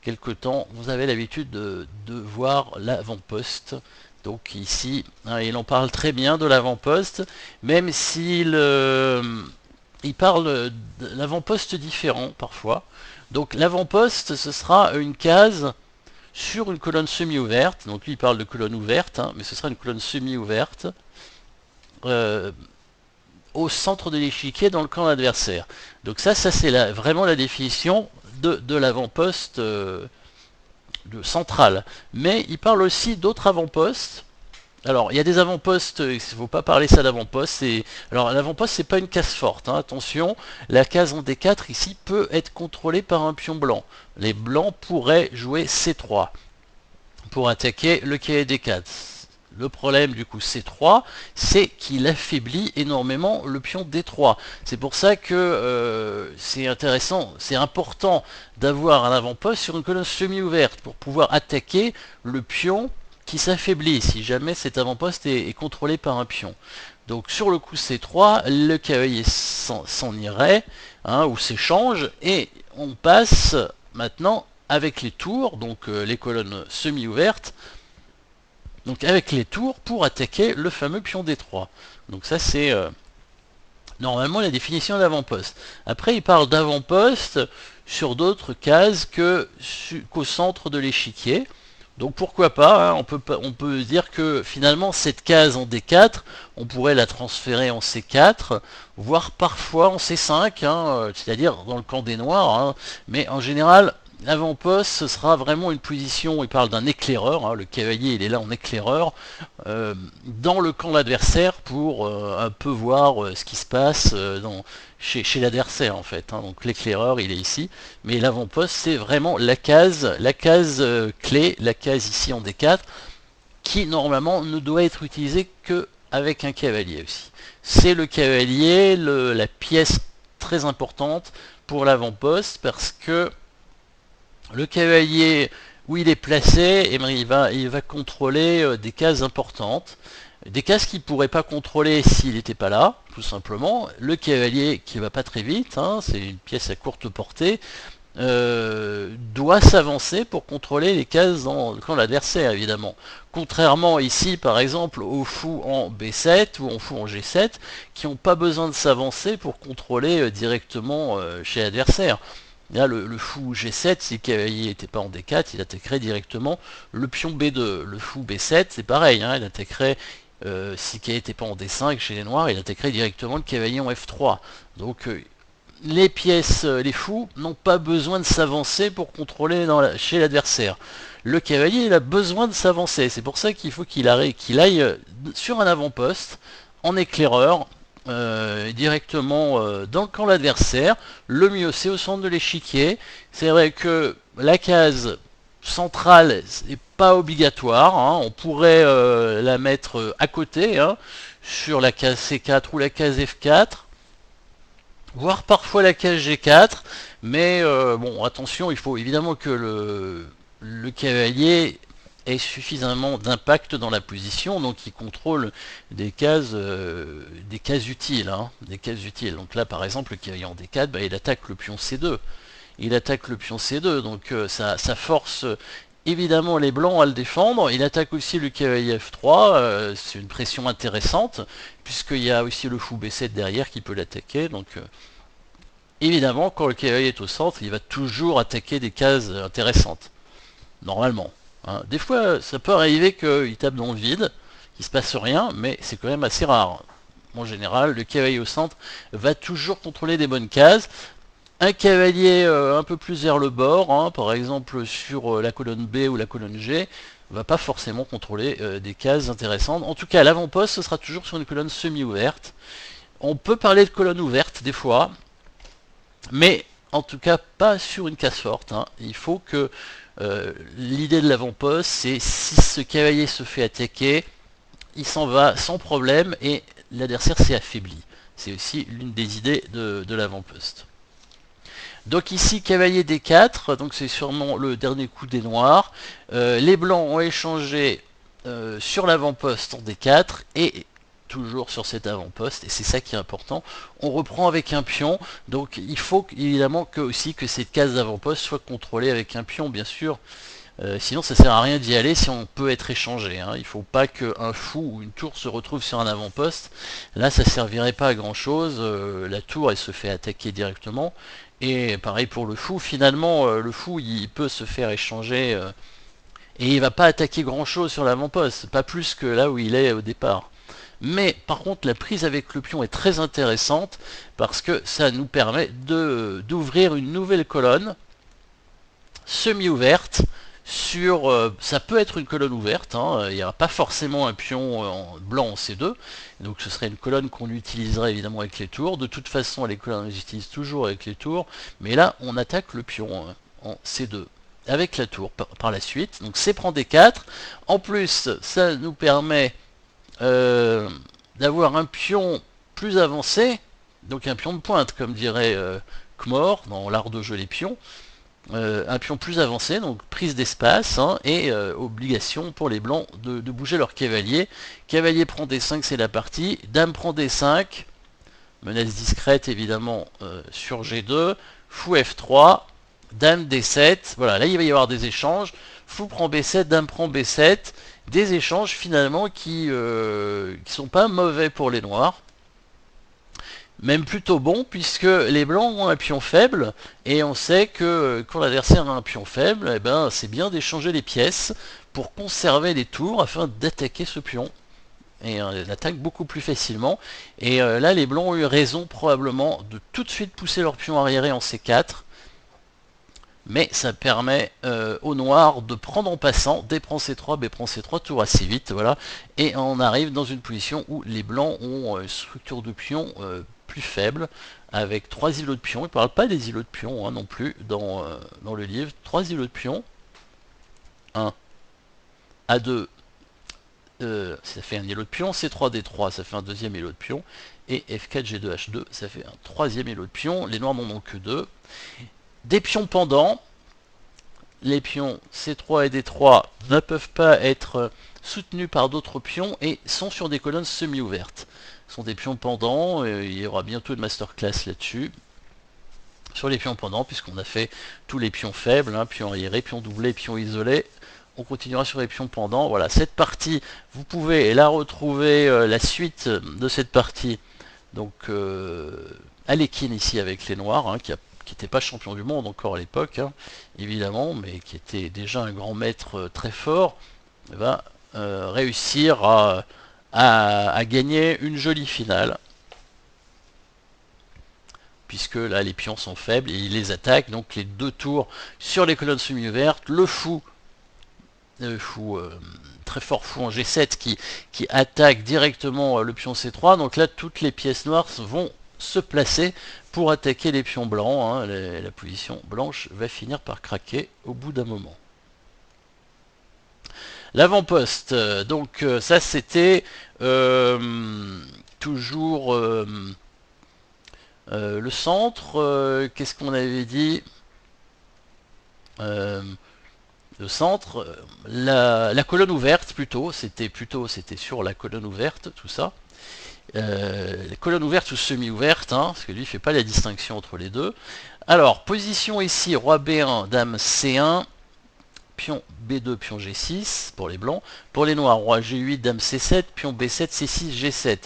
quelques temps, vous avez l'habitude de voir l'avant-poste. Donc ici, hein, il en parle très bien de l'avant-poste, même s'il il parle de l'avant-poste différent parfois. Donc l'avant-poste, ce sera une case sur une colonne semi-ouverte. Donc lui, il parle de colonne ouverte, hein, mais ce sera une colonne semi-ouverte. Euh, au centre de l'échiquier dans le camp adversaire. Donc ça c'est vraiment la définition de l'avant-poste central. Mais il parle aussi d'autres avant-postes. Alors il y a des avant-postes, il ne faut pas parler ça d'avant-poste. Alors l'avant-poste c'est pas une case forte, hein, attention, la case en D4 ici peut être contrôlée par un pion blanc. Les blancs pourraient jouer C3 pour attaquer le cavalier D4. Le problème du coup C3, c'est qu'il affaiblit énormément le pion D3. C'est pour ça que c'est intéressant, c'est important d'avoir un avant-poste sur une colonne semi-ouverte pour pouvoir attaquer le pion qui s'affaiblit si jamais cet avant-poste est contrôlé par un pion. Donc sur le coup C3, le cavalier s'en irait, hein, ou s'échange, et on passe maintenant avec les tours, donc les colonnes semi-ouvertes, donc avec les tours pour attaquer le fameux pion D3. Donc ça c'est normalement la définition d'avant-poste. Après il parle d'avant-poste sur d'autres cases qu'au centre de l'échiquier. Donc pourquoi pas, hein, on peut dire que finalement cette case en D4, on pourrait la transférer en C4, voire parfois en C5, hein, c'est-à-dire dans le camp des noirs, hein, mais en général l'avant-poste ce sera vraiment une position, il parle d'un éclaireur, hein, le cavalier il est là en éclaireur, dans le camp de l'adversaire pour un peu voir ce qui se passe chez l'adversaire en fait, hein. Donc l'éclaireur il est ici, mais l'avant-poste c'est vraiment la case clé, la case ici en D4, qui normalement ne doit être utilisée que avec un cavalier aussi. C'est le cavalier, la pièce très importante pour l'avant-poste, parce que le cavalier où il est placé, il va contrôler des cases importantes. Des cases qu'il ne pourrait pas contrôler s'il n'était pas là, tout simplement. Le cavalier qui ne va pas très vite, hein, c'est une pièce à courte portée, doit s'avancer pour contrôler les cases dans le camp de l'adversaire, évidemment. Contrairement ici, par exemple, au fou en B7 ou au fou en G7, qui n'ont pas besoin de s'avancer pour contrôler directement chez l'adversaire. Là, le fou G7, si le cavalier n'était pas en D4, il attaquerait directement le pion B2. Le fou B7, c'est pareil, hein, il attaquerait, si le cavalier n'était pas en D5 chez les noirs, il attaquerait directement le cavalier en F3. Donc les pièces, les fous, n'ont pas besoin de s'avancer pour contrôler chez l'adversaire. Le cavalier, il a besoin de s'avancer. C'est pour ça qu'il faut qu'il aille sur un avant-poste, en éclaireur, directement dans le camp de l'adversaire. Le mieux c'est au centre de l'échiquier. C'est vrai que la case centrale n'est pas obligatoire, hein. On pourrait la mettre à côté, hein, sur la case C4 ou la case F4, voire parfois la case G4, mais bon, attention, il faut évidemment que le cavalier ait suffisamment d'impact dans la position, donc il contrôle des cases utiles, hein, des cases utiles. Donc là, par exemple, le cavalier en D4, bah, il attaque le pion C2. Il attaque le pion C2, donc ça force évidemment les blancs à le défendre. Il attaque aussi le cavalier F3, c'est une pression intéressante, puisqu'il y a aussi le fou B7 derrière qui peut l'attaquer. Donc évidemment, quand le cavalier est au centre, il va toujours attaquer des cases intéressantes, normalement, hein. Des fois, ça peut arriver qu'il tape dans le vide, qu'il se passe rien, mais c'est quand même assez rare. En général, le cavalier au centre va toujours contrôler des bonnes cases. Un cavalier un peu plus vers le bord, hein, par exemple sur la colonne B ou la colonne G, va pas forcément contrôler des cases intéressantes. En tout cas, l'avant-poste, ce sera toujours sur une colonne semi-ouverte. On peut parler de colonne ouverte des fois, mais en tout cas pas sur une case forte, hein. Il faut que l'idée de l'avant-poste, c'est si ce cavalier se fait attaquer, il s'en va sans problème et l'adversaire s'est affaibli. C'est aussi l'une des idées de l'avant-poste. Donc ici, cavalier D4, donc c'est sûrement le dernier coup des noirs. Les blancs ont échangé sur l'avant-poste en D4 et toujours sur cet avant-poste, et c'est ça qui est important. On reprend avec un pion, donc il faut évidemment aussi que cette case d'avant-poste soit contrôlée avec un pion, bien sûr. Sinon ça sert à rien d'y aller si on peut être échangé, hein. Il ne faut pas qu'un fou ou une tour se retrouve sur un avant-poste. Là ça servirait pas à grand chose. La tour elle se fait attaquer directement. Et pareil pour le fou, finalement le fou il peut se faire échanger et il va pas attaquer grand chose sur l'avant-poste, pas plus que là où il est au départ. Mais par contre la prise avec le pion est très intéressante parce que ça nous permet d'ouvrir une nouvelle colonne semi-ouverte sur, ça peut être une colonne ouverte, hein, il n'y aura pas forcément un pion en blanc en C2, donc ce serait une colonne qu'on utiliserait évidemment avec les tours. De toute façon les colonnes on les utilise toujours avec les tours, mais là on attaque le pion en C2 avec la tour par la suite. Donc c'est prend D4, en plus ça nous permet d'avoir un pion plus avancé, donc un pion de pointe comme dirait Kmor dans l'art de jeu les pions. Un pion plus avancé, donc prise d'espace, hein, et obligation pour les blancs de bouger leur cavalier. Cavalier prend D5, c'est la partie. Dame prend D5, menace discrète évidemment sur G2. Fou F3, Dame D7. Voilà, là il va y avoir des échanges. Fou prend B7, Dame prend B7. Des échanges finalement qui sont pas mauvais pour les noirs. Même plutôt bon, puisque les blancs ont un pion faible, et on sait que quand l'adversaire a un pion faible, eh ben, c'est bien d'échanger les pièces pour conserver les tours afin d'attaquer ce pion. Et on attaque beaucoup plus facilement. Et là, les blancs ont eu raison probablement de tout de suite pousser leur pion arriéré en C4. Mais ça permet aux noirs de prendre en passant, D prend C3, B prend C3, tour assez vite, voilà. Et on arrive dans une position où les blancs ont une structure de pion plus faible, avec 3 îlots de pion. Il ne parle pas des îlots de pion hein, non plus dans le livre. 3 îlots de pion. 1, A2, ça fait un îlot de pion. C3, D3, ça fait un deuxième îlot de pion. Et F4, G2, H2, ça fait un troisième îlot de pion. Les noirs n'en ont que 2. Des pions pendants. Les pions C3 et D3 ne peuvent pas être soutenus par d'autres pions et sont sur des colonnes semi-ouvertes. Ce sont des pions pendants, il y aura bientôt une masterclass là-dessus. Sur les pions pendants, puisqu'on a fait tous les pions faibles, hein, pions arriérés, pions doublés, pions isolés. On continuera sur les pions pendants. Voilà, cette partie, vous pouvez la retrouver, la suite de cette partie, donc Alekhine ici avec les noirs, hein, qui n'était pas champion du monde encore à l'époque, hein, évidemment, mais qui était déjà un grand maître très fort, va réussir à gagner une jolie finale. Puisque là les pions sont faibles et il les attaque, donc les deux tours sur les colonnes semi-ouvertes, le fou très fort fou en G7 qui attaque directement le pion C3, donc là toutes les pièces noires vont se placer pour attaquer les pions blancs, hein. La position blanche va finir par craquer au bout d'un moment. L'avant-poste, donc ça c'était toujours le centre, qu'est-ce qu'on avait dit, le centre, la colonne ouverte plutôt, c'était sur la colonne ouverte, tout ça. La colonne ouverte ou semi-ouverte, hein, parce que lui il fait pas la distinction entre les deux. Alors, position ici, roi B1, dame C1, pion B2, pion G6 pour les blancs. Pour les noirs, roi G8, dame C7, pion B7, C6, G7.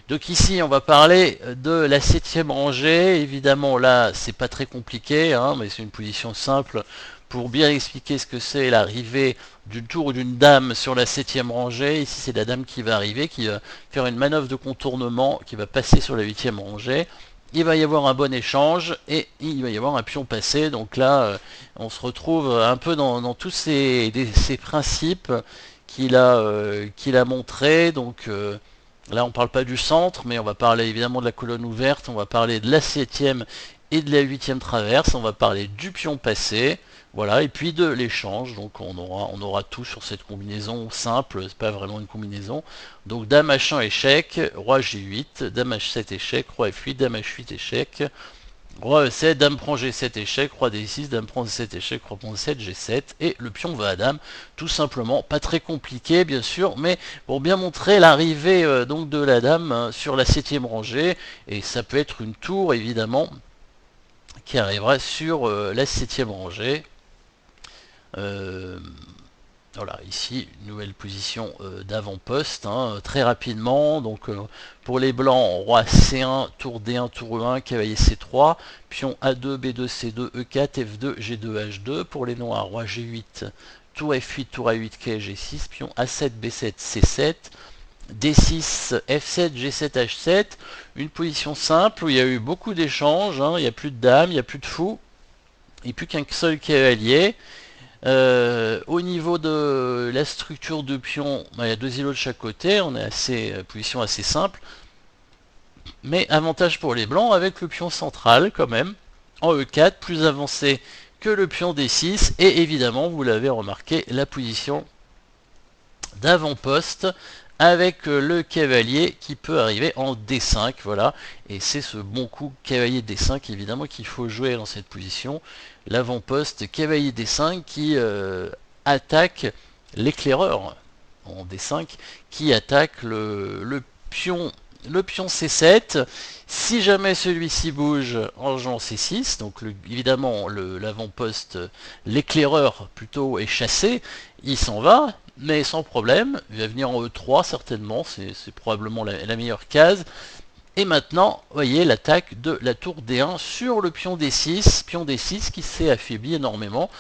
Donc ici, on va parler de la 7e rangée. Évidemment, là, c'est pas très compliqué, hein, mais c'est une position simple pour bien expliquer ce que c'est l'arrivée du tour d'une dame sur la 7e rangée. Ici, c'est la dame qui va arriver, qui va faire une manœuvre de contournement, qui va passer sur la 8e rangée. Il va y avoir un bon échange et il va y avoir un pion passé. Donc là, on se retrouve un peu dans tous ces principes qu'il a montré. Donc là, on ne parle pas du centre, mais on va parler évidemment de la colonne ouverte, on va parler de la 7e et de la 8e traverse, on va parler du pion passé, voilà, et puis de l'échange. Donc on aura tout sur cette combinaison simple, c'est pas vraiment une combinaison. Donc dame H1 échec, roi G8, dame H7 échec, roi F8, dame H8 échec, roi E7, dame prend G7 échec, roi D6, dame prend C7 échec, roi prend C7, G7, et le pion va à dame, tout simplement, pas très compliqué bien sûr, mais pour bien montrer l'arrivée donc de la dame sur la 7e rangée, et ça peut être une tour évidemment, qui arrivera sur la 7e rangée. Voilà, ici, une nouvelle position d'avant-poste, hein, très rapidement. Donc pour les blancs, roi C1, tour D1, tour E1, cavalier C3, pion A2, B2, C2, E4, F2, G2, H2. Pour les noirs, roi G8, tour F8, tour A8, K, G6, pion A7, B7, C7, D6, F7, G7, H7. Une position simple où il y a eu beaucoup d'échanges, hein, il n'y a plus de dames, il n'y a plus de fous, et plus qu'un seul cavalier. Au niveau de la structure de pion, il y a 2 îlots de chaque côté, on est assez position assez simple, mais avantage pour les blancs avec le pion central quand même, en E4, plus avancé que le pion D6, et évidemment, vous l'avez remarqué, la position d'avant-poste avec le cavalier qui peut arriver en D5, voilà, et c'est ce bon coup cavalier D5 évidemment qu'il faut jouer dans cette position, l'avant-poste cavalier D5 qui attaque l'éclaireur en D5, qui attaque le pion C7, si jamais celui-ci bouge en jouant C6, donc évidemment l'avant-poste, l'éclaireur plutôt est chassé, il s'en va, mais sans problème, il va venir en E3 certainement, c'est probablement la meilleure case. Et maintenant, vous voyez l'attaque de la tour D1 sur le pion D6 qui s'est affaibli énormément.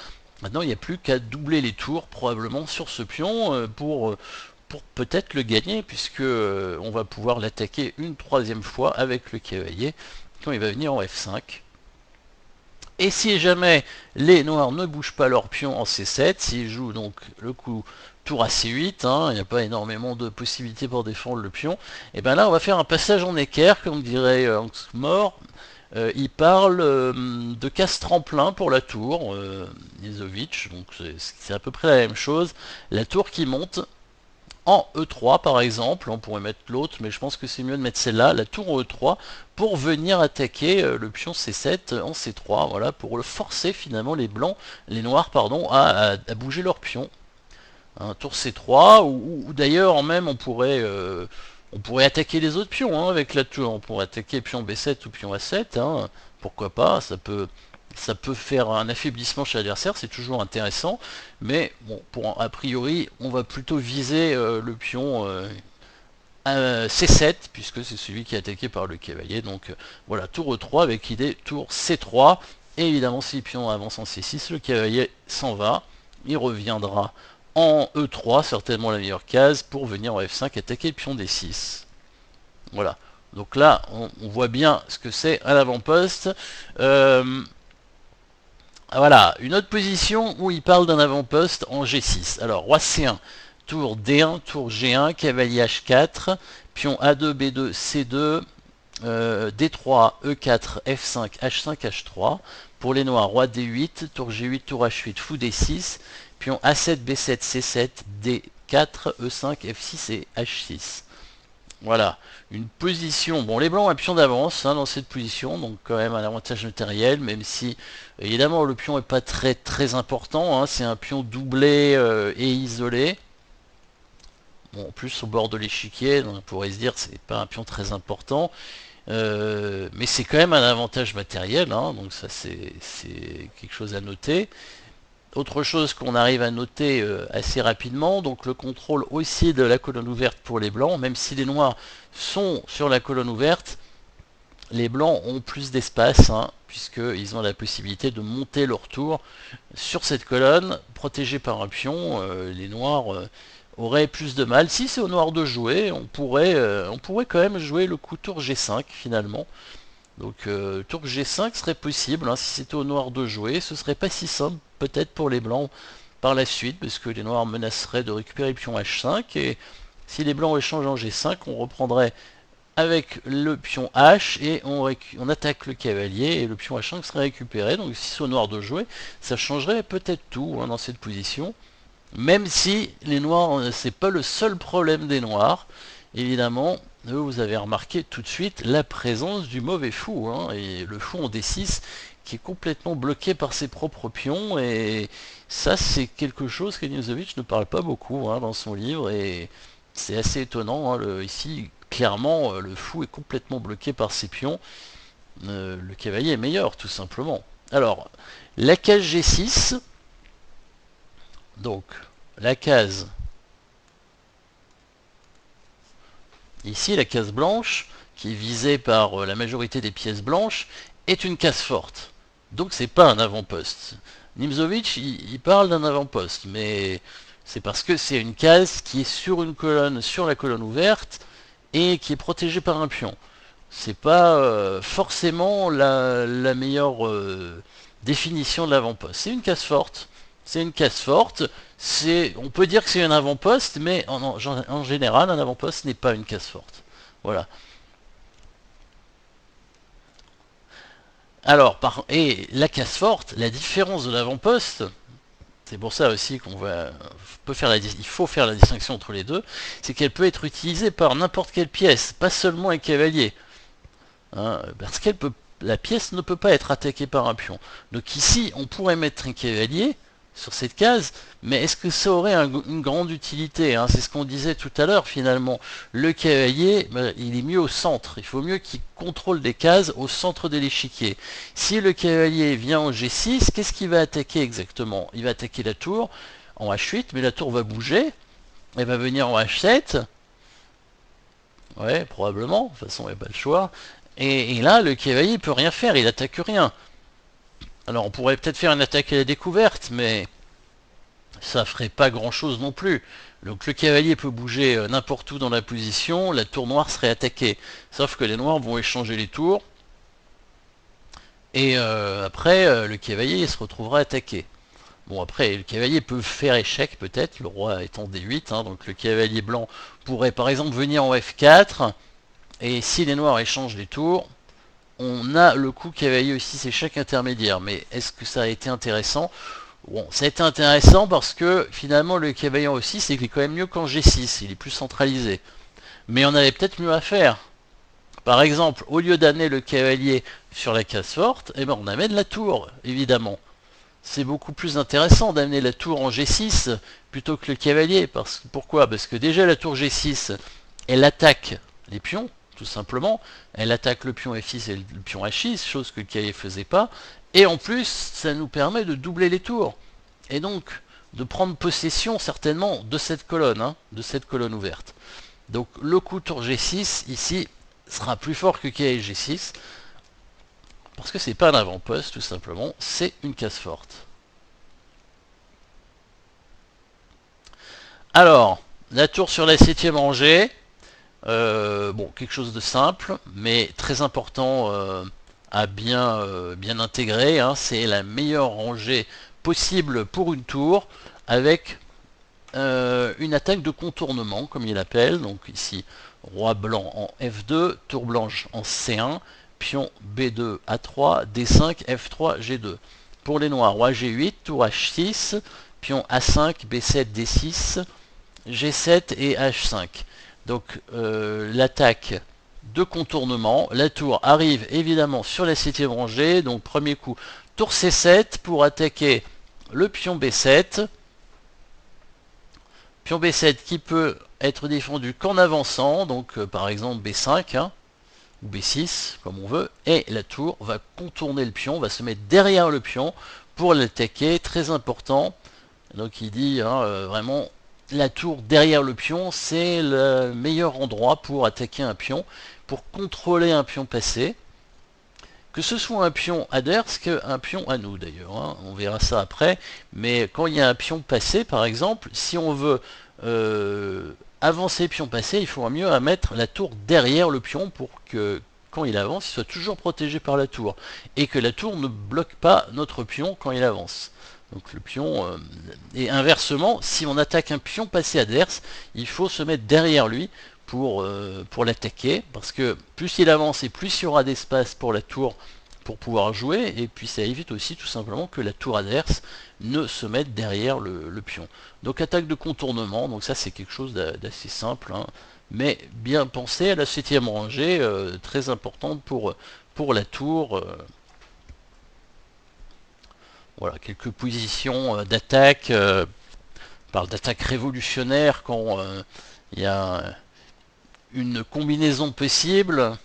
Maintenant, il n'y a plus qu'à doubler les tours probablement sur ce pion pour peut-être le gagner, puisque on va pouvoir l'attaquer une 3e fois avec le cavalier quand il va venir en F5. Et si jamais les noirs ne bougent pas leur pion en C7, s'ils jouent donc le coup tour à C8, hein, il n'y a pas énormément de possibilités pour défendre le pion, et bien là on va faire un passage en équerre, comme dirait Mort. Il parle de casse-tremplin pour la tour, Nizovic, donc c'est à peu près la même chose. La tour qui monte en E3 par exemple, on pourrait mettre l'autre, mais je pense que c'est mieux de mettre celle-là, la tour en E3, pour venir attaquer le pion C7 en C3, voilà, pour le forcer finalement les noirs, pardon, à bouger leur pion. Un tour C3, ou d'ailleurs même on pourrait attaquer les autres pions hein, avec la tour, on pourrait attaquer pion B7 ou pion A7, hein, pourquoi pas, ça peut faire un affaiblissement chez l'adversaire, c'est toujours intéressant, mais bon, a priori, on va plutôt viser le pion C7, puisque c'est celui qui est attaqué par le cavalier, donc voilà, tour E3 avec idée tour C3, et évidemment si le pion avance en C6, le cavalier s'en va, il reviendra en E3, certainement la meilleure case, pour venir en F5 attaquer le pion D6. Voilà, donc là, on voit bien ce que c'est un avant-poste. Voilà, une autre position où il parle d'un avant-poste en G6. Alors, roi C1, tour D1, tour G1, cavalier H4, pion A2, B2, C2, D3, E4, F5, H5, H3. Pour les noirs, roi D8, tour G8, tour H8, fou D6, pion A7, B7, C7, D4, E5, F6 et H6. Voilà, une position, bon les blancs ont un pion d'avance hein, dans cette position, donc quand même un avantage matériel, même si évidemment le pion n'est pas très important, hein, c'est un pion doublé et isolé. Bon, en plus au bord de l'échiquier, on pourrait se dire c'est pas un pion très important, mais c'est quand même un avantage matériel, hein, donc ça c'est quelque chose à noter. Autre chose qu'on arrive à noter assez rapidement, donc le contrôle aussi de la colonne ouverte pour les blancs, même si les noirs sont sur la colonne ouverte, les blancs ont plus d'espace, hein, puisqu'ils ont la possibilité de monter leur tour sur cette colonne, protégée par un pion. Les noirs auraient plus de mal. Si c'est au noir de jouer, on pourrait quand même jouer le coup tour G5 finalement. Donc tour G5 serait possible, hein, si c'était au noir de jouer. Ce serait pas si simple peut-être pour les blancs par la suite, parce que les noirs menaceraient de récupérer le pion H5, et si les blancs échangent en G5, on reprendrait avec le pion H, et on attaque le cavalier, et le pion H5 serait récupéré. Donc si c'est au noir de jouer, ça changerait peut-être tout, hein, dans cette position. Même si les noirs, c'est pas le seul problème des noirs, évidemment, vous avez remarqué tout de suite la présence du mauvais fou, hein, et le fou en D6 qui est complètement bloqué par ses propres pions, et ça c'est quelque chose que Nimzowitsch ne parle pas beaucoup, hein, dans son livre, et c'est assez étonnant, hein, ici clairement le fou est complètement bloqué par ses pions, le cavalier est meilleur tout simplement. Alors, la case G6, donc la case ici, la case blanche, qui est visée par la majorité des pièces blanches, est une case forte. Donc c'est pas un avant-poste. Nimzowitsch, il parle d'un avant-poste, mais c'est parce que c'est une case qui est sur une colonne, sur la colonne ouverte, et qui est protégée par un pion. C'est pas forcément la meilleure définition de l'avant-poste. C'est une case forte. C'est une case forte. On peut dire que c'est un avant-poste, mais en général, un avant-poste n'est pas une case forte. Voilà. Alors, et la case forte, la différence de l'avant-poste, c'est pour ça aussi il faut faire la distinction entre les deux, c'est qu'elle peut être utilisée par n'importe quelle pièce, pas seulement un cavalier. Hein, parce que la pièce ne peut pas être attaquée par un pion. Donc ici, on pourrait mettre un cavalier sur cette case, mais est-ce que ça aurait une grande utilité, hein? C'est ce qu'on disait tout à l'heure finalement. Le cavalier, il est mieux au centre. Il faut mieux qu'il contrôle des cases au centre de l'échiquier. Si le cavalier vient en G6, qu'est-ce qu'il va attaquer exactement? Il va attaquer la tour en H8, mais la tour va bouger. Elle va venir en H7. Ouais, probablement. De toute façon, il n'y a pas le choix. Et là, le cavalier ne peut rien faire, il attaque rien. Alors on pourrait peut-être faire une attaque à la découverte, mais ça ferait pas grand chose non plus. Donc le cavalier peut bouger n'importe où dans la position, la tour noire serait attaquée. Sauf que les noirs vont échanger les tours, et après le cavalier se retrouvera attaqué. Bon, après le cavalier peut faire échec peut-être, le roi étant D8, hein, donc le cavalier blanc pourrait par exemple venir en F4, et si les noirs échangent les tours, on a le coup cavalier aussi, c'est échec intermédiaire. Mais est-ce que ça a été intéressant? Bon, ça a été intéressant parce que finalement le cavalier en E6 c'est quand même mieux qu'en G6, il est plus centralisé. Mais on avait peut-être mieux à faire. Par exemple, au lieu d'amener le cavalier sur la case forte, eh ben on amène la tour, évidemment. C'est beaucoup plus intéressant d'amener la tour en G6 plutôt que le cavalier. Pourquoi? Parce que déjà la tour G6, elle attaque les pions, tout simplement. Elle attaque le pion F6 et le pion H6, chose que le cavalier faisait pas. Et en plus, ça nous permet de doubler les tours. Et donc, de prendre possession certainement de cette colonne, hein, de cette colonne ouverte. Donc le coup tour G6, ici, sera plus fort que cavalier G6. Parce que c'est pas un avant-poste, tout simplement, c'est une case forte. Alors, la tour sur la 7ème rangée, bon, quelque chose de simple, mais très important à bien intégrer, hein, c'est la meilleure rangée possible pour une tour, avec une attaque de contournement, comme il appelle, donc ici, roi blanc en F2, tour blanche en C1, pion B2 A3, D5, F3, G2. Pour les noirs, roi G8, tour H6, pion A5, B7, D6, G7 et H5. Donc l'attaque de contournement, la tour arrive évidemment sur la 7ème rangée, donc premier coup, tour C7 pour attaquer le pion B7. Pion B7 qui peut être défendu qu'en avançant, donc par exemple B5, hein, ou B6, comme on veut, et la tour va contourner le pion, va se mettre derrière le pion pour l'attaquer, très important. Donc il dit hein, vraiment la tour derrière le pion, c'est le meilleur endroit pour attaquer un pion, pour contrôler un pion passé. Que ce soit un pion adverse qu'un pion à nous d'ailleurs, hein, on verra ça après, mais quand il y a un pion passé par exemple, si on veut avancer pion passé, il faudra mieux à mettre la tour derrière le pion pour que quand il avance, il soit toujours protégé par la tour, et que la tour ne bloque pas notre pion quand il avance. Donc le pion, et inversement, si on attaque un pion passé adverse, il faut se mettre derrière lui pour l'attaquer, parce que plus il avance et plus il y aura d'espace pour la tour pour pouvoir jouer, et puis ça évite aussi tout simplement que la tour adverse ne se mette derrière le pion. Donc attaque de contournement, donc ça c'est quelque chose d'assez simple, hein, mais bien pensé à la 7ème rangée, très importante pour la tour. Voilà, quelques positions d'attaque, on parle d'attaque révolutionnaire quand il y a une combinaison possible.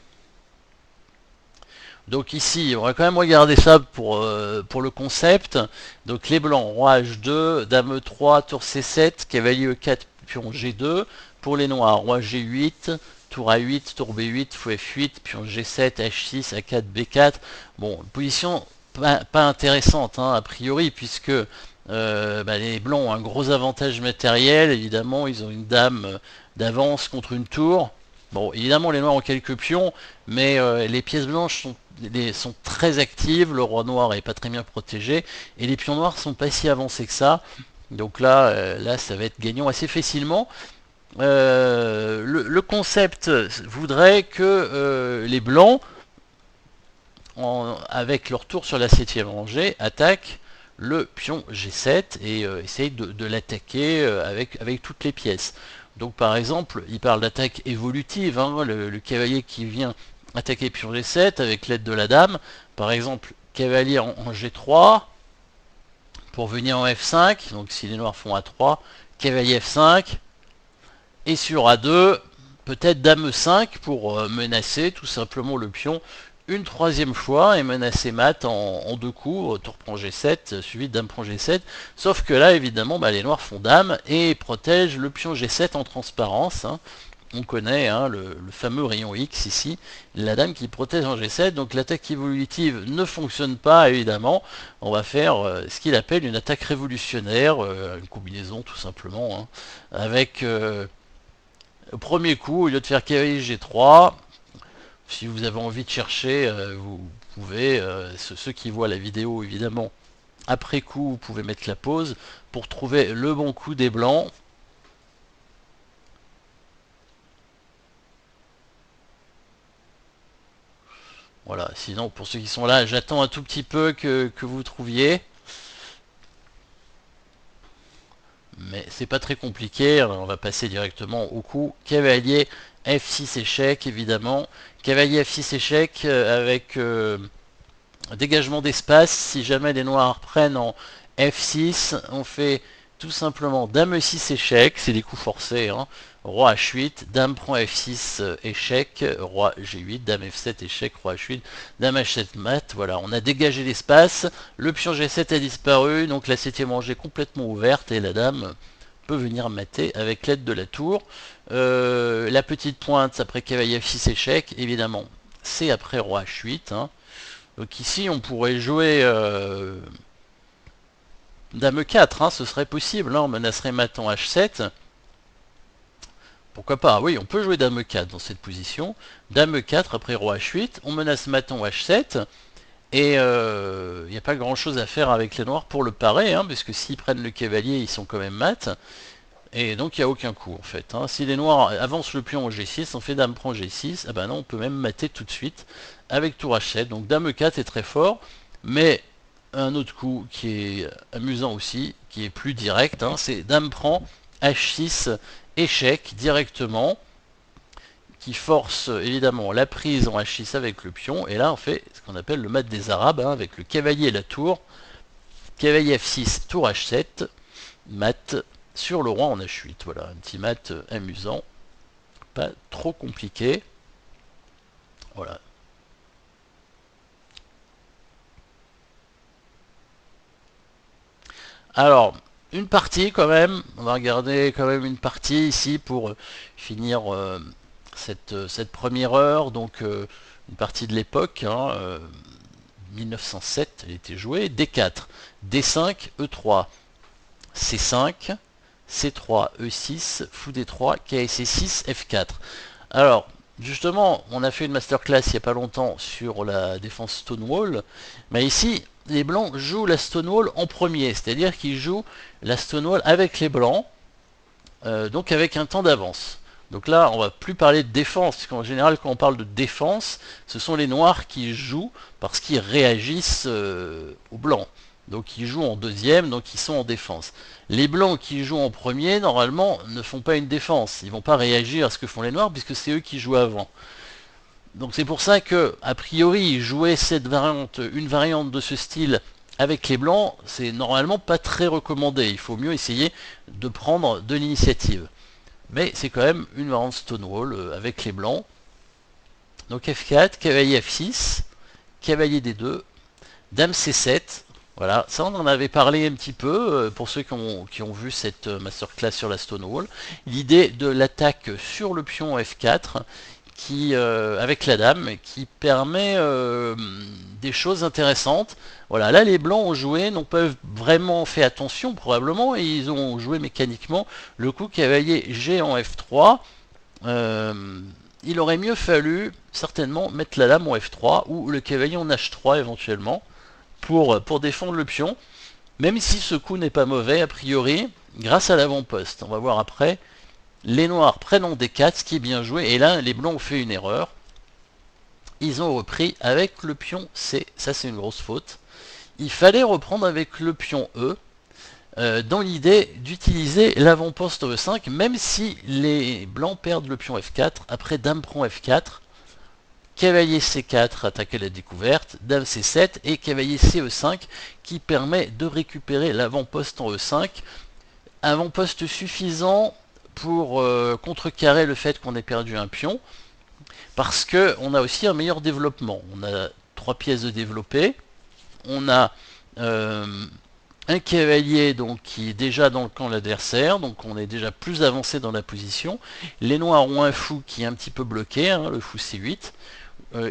Donc ici, on va quand même regarder ça pour le concept. Donc les blancs, roi H2, dame E3, tour C7, cavalier E4, pion G2. Pour les noirs, roi G8, tour A8, tour B8, fou F8, pion G7, H6, A4, B4. Bon, position pas intéressante hein, a priori, puisque les blancs ont un gros avantage matériel. Évidemment, ils ont une dame d'avance contre une tour. Bon, évidemment, les noirs ont quelques pions, mais les pièces blanches sont très actives, le roi noir est pas très bien protégé, et les pions noirs sont pas si avancés que ça. Donc là ça va être gagnant assez facilement. Le concept voudrait que les blancs, avec leur tour sur la 7ème rangée, attaquent le pion G7 et essayent de l'attaquer avec toutes les pièces. Donc par exemple, il parle d'attaque évolutive, hein, le cavalier qui vient attaquer pion G7 avec l'aide de la dame. Par exemple, cavalier en G3 pour venir en F5. Donc si les noirs font A3, cavalier F5. Et sur A2, peut-être dame E5 pour menacer tout simplement le pion une 3e fois et menacer mat en 2 coups, tour prend G7, suivi de dame prend G7. Sauf que là, évidemment, les noirs font dame et protègent le pion G7 en transparence. Hein. On connaît hein, le fameux rayon X ici, la dame qui protège en G7, donc l'attaque évolutive ne fonctionne pas évidemment, on va faire ce qu'il appelle une attaque révolutionnaire, une combinaison tout simplement, hein, avec au premier coup, au lieu de faire cavalier G3, si vous avez envie de chercher, vous pouvez, ceux qui voient la vidéo évidemment, après coup, vous pouvez mettre la pause pour trouver le bon coup des blancs. Voilà, sinon pour ceux qui sont là, j'attends un tout petit peu que vous trouviez. Mais c'est pas très compliqué, alors on va passer directement au coup. Cavalier F6 échec évidemment. Cavalier F6 échec avec dégagement d'espace. Si jamais les noirs prennent en F6, on fait tout simplement dame E6 échec, c'est des coups forcés, hein. Roi H8, dame prend F6 échec, roi G8, dame F7 échec, roi H8, dame H7 mat, voilà, on a dégagé l'espace, le pion G7 a disparu, donc la 7ème rangée est complètement ouverte et la dame peut venir mater avec l'aide de la tour. La petite pointe après cavalier F6 échec, évidemment, c'est après roi H8, hein. Donc ici on pourrait jouer dame 4, hein, ce serait possible, hein, on menacerait mat en H7. Pourquoi pas? Oui, on peut jouer dame 4 dans cette position. Dame 4 après roi H8, on menace mat en H7. Et il n'y a pas grand chose à faire avec les noirs pour le parer, hein, parce que s'ils prennent le cavalier, ils sont quand même mat. Et donc il n'y a aucun coup en fait. Hein. Si les noirs avancent le pion au G6, on fait dame prend G6. Ah ben non, on peut même mater tout de suite avec tour H7. Donc dame 4 est très fort, mais un autre coup qui est amusant aussi, qui est plus direct, hein, c'est dame prend H6 échec directement, qui force évidemment la prise en H6 avec le pion, et là on fait ce qu'on appelle le mat des Arabes, hein, avec le cavalier et la tour, cavalier F6, tour H7, mat sur le roi en H8, voilà, un petit mat amusant, pas trop compliqué, voilà. Alors, une partie quand même, on va regarder quand même une partie ici pour finir cette première heure, donc une partie de l'époque, 1907, elle était jouée, D4, D5, E3, C5, C3, E6, Fou D3, KSC6, F4. Alors, justement, on a fait une masterclass il n'y a pas longtemps sur la défense Stonewall, mais ici, les blancs jouent la Stonewall en premier, c'est-à-dire qu'ils jouent la Stonewall avec les blancs, donc avec un temps d'avance. Donc là, on va plus parler de défense, parce qu'en général, quand on parle de défense, ce sont les noirs qui jouent parce qu'ils réagissent aux blancs. Donc ils jouent en deuxième, donc ils sont en défense. Les blancs qui jouent en premier, normalement, ne font pas une défense. Ils vont pas réagir à ce que font les noirs, puisque c'est eux qui jouent avant. Donc c'est pour ça que, a priori, jouer cette variante, une variante de ce style avec les blancs, c'est normalement pas très recommandé. Il faut mieux essayer de prendre de l'initiative. Mais c'est quand même une variante Stonewall avec les blancs. Donc F4, cavalier F6, cavalier D2, dame C7. Voilà, ça on en avait parlé un petit peu pour ceux qui ont vu cette masterclass sur la Stonewall. L'idée de l'attaque sur le pion F4 qui, avec la dame qui permet des choses intéressantes. Voilà, là les blancs ont joué, n'ont pas vraiment fait attention probablement, et ils ont joué mécaniquement le coup cavalier G en F3. Il aurait mieux fallu certainement mettre la dame en F3 ou le cavalier en H3 éventuellement pour défendre le pion, même si ce coup n'est pas mauvais a priori, grâce à l'avant-poste. On va voir après. Les noirs prennent en D4, ce qui est bien joué, et là les blancs ont fait une erreur. Ils ont repris avec le pion C, ça c'est une grosse faute. Il fallait reprendre avec le pion E, dans l'idée d'utiliser l'avant-poste E5, même si les blancs perdent le pion F4, après dame prend F4, cavalier C4 attaquer la découverte, dame C7 et cavalier CE5 qui permet de récupérer l'avant-poste en E5. Avant-poste suffisant pour contrecarrer le fait qu'on ait perdu un pion, parce qu'on a aussi un meilleur développement. On a 3 pièces de développer, on a un cavalier donc, qui est déjà dans le camp de l'adversaire, donc on est déjà plus avancé dans la position. Les noirs ont un fou qui est un petit peu bloqué, le fou C8,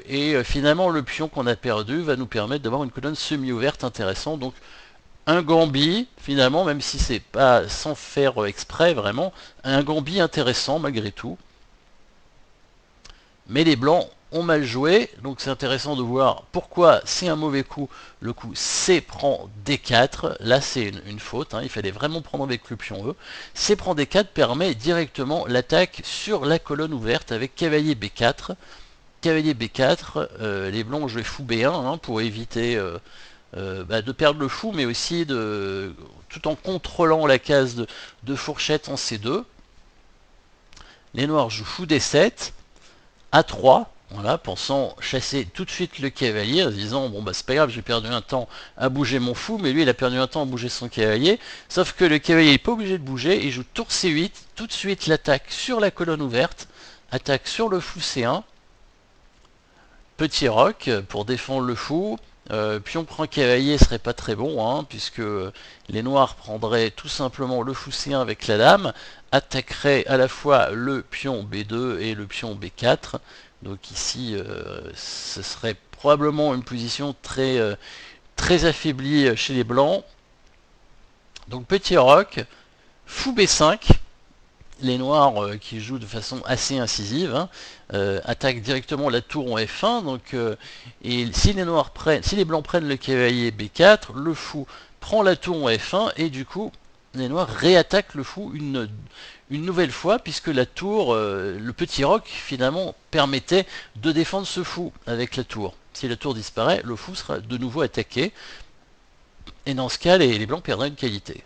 et finalement le pion qu'on a perdu va nous permettre d'avoir une colonne semi-ouverte intéressante. Donc un gambit, finalement, même si c'est pas sans faire exprès vraiment, un gambit intéressant malgré tout. Mais les blancs ont mal joué, donc c'est intéressant de voir pourquoi c'est un mauvais coup. Le coup C prend D4, là c'est une faute, il fallait vraiment prendre avec le pion E. C prend D4 permet directement l'attaque sur la colonne ouverte avec cavalier B4. Cavalier B4, les blancs ont joué fou B1 pour éviter de perdre le fou, mais aussi tout en contrôlant la case de fourchette en C2. Les noirs jouent fou D7, A3, voilà, pensant chasser tout de suite le cavalier, en se disant bon bah c'est pas grave, j'ai perdu un temps à bouger mon fou, mais lui il a perdu un temps à bouger son cavalier, sauf que le cavalier n'est pas obligé de bouger, il joue tour C8, tout de suite l'attaque sur la colonne ouverte, attaque sur le fou C1, petit roc pour défendre le fou. Pion prend cavalier serait pas très bon, puisque les noirs prendraient tout simplement le fou C1 avec la dame, attaqueraient à la fois le pion B2 et le pion B4. Donc ici, ce serait probablement une position très affaiblie chez les blancs. Donc petit roc, fou B5. Les noirs qui jouent de façon assez incisive attaquent directement la tour en F1. Donc, et si les blancs prennent le cavalier B4, le fou prend la tour en F1 et du coup les noirs réattaquent le fou une nouvelle fois, puisque la tour, le petit roc finalement permettait de défendre ce fou avec la tour. Si la tour disparaît, le fou sera de nouveau attaqué et dans ce cas les blancs perdraient une qualité.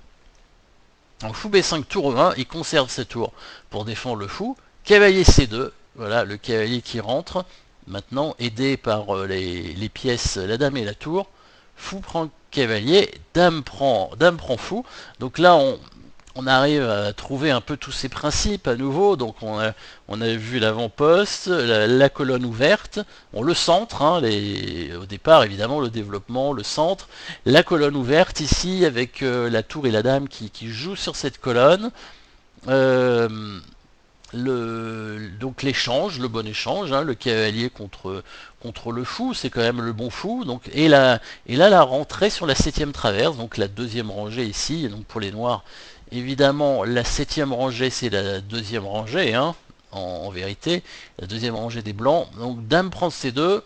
En fou B5 tour 1, il conserve sa tour pour défendre le fou. Cavalier C2, voilà le cavalier qui rentre. Maintenant aidé par les pièces, la dame et la tour. Fou prend cavalier, dame prend fou. Donc là on arrive à trouver un peu tous ces principes à nouveau. Donc on a vu l'avant-poste, la colonne ouverte, le centre, hein, au départ évidemment le développement, le centre, la colonne ouverte ici avec la tour et la dame qui jouent sur cette colonne. Euh, donc l'échange, le bon échange, hein, le cavalier contre le fou, c'est quand même le bon fou. Donc, et là la rentrée sur la septième traverse, donc la deuxième rangée ici, et donc pour les noirs, évidemment la septième rangée c'est la deuxième rangée, hein, en vérité, la deuxième rangée des blancs. Donc dame prend C2,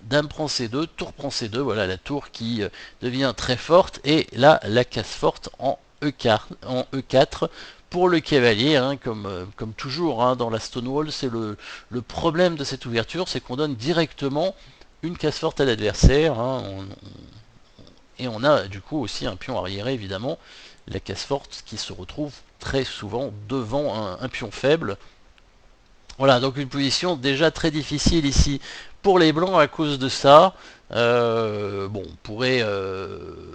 dame prend C2, tour prend C2, voilà la tour qui devient très forte, et là la case forte en E4 pour le cavalier, hein, comme toujours hein, dans la Stonewall, c'est le problème de cette ouverture, c'est qu'on donne directement une case forte à l'adversaire, hein, et on a du coup aussi un pion arriéré évidemment, la case forte qui se retrouve très souvent devant un pion faible. Voilà, donc une position déjà très difficile ici pour les blancs à cause de ça. Bon, on pourrait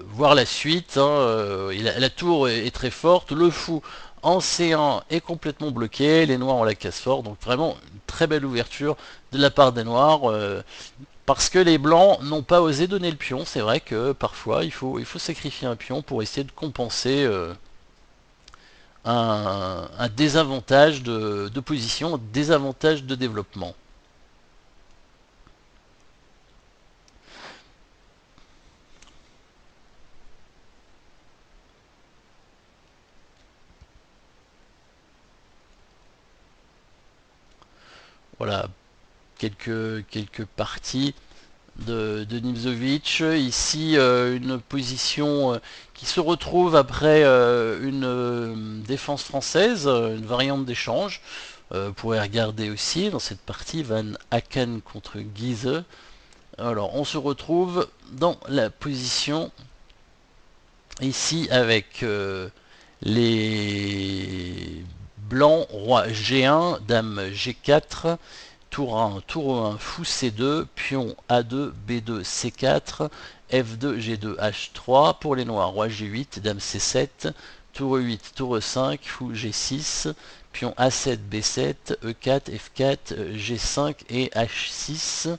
voir la suite, hein, la tour est très forte, le fou en C1 est complètement bloqué, les noirs ont la case forte, donc vraiment une très belle ouverture de la part des noirs, parce que les blancs n'ont pas osé donner le pion. C'est vrai que parfois il faut sacrifier un pion pour essayer de compenser un désavantage de position, un désavantage de développement. Voilà, quelques parties de Nimzowitsch. Ici, une position qui se retrouve après une défense française, une variante d'échange. Vous pourrez regarder aussi dans cette partie Van Aken contre Giese. Alors, on se retrouve dans la position ici avec les blancs, roi G1, dame G4, tour 1, tour 1, fou C2, pion A2, B2, C4, F2, G2, H3, pour les noirs, roi G8, dame C7, tour 8, tour 5, fou G6, pion A7, B7, E4, F4, G5 et H6.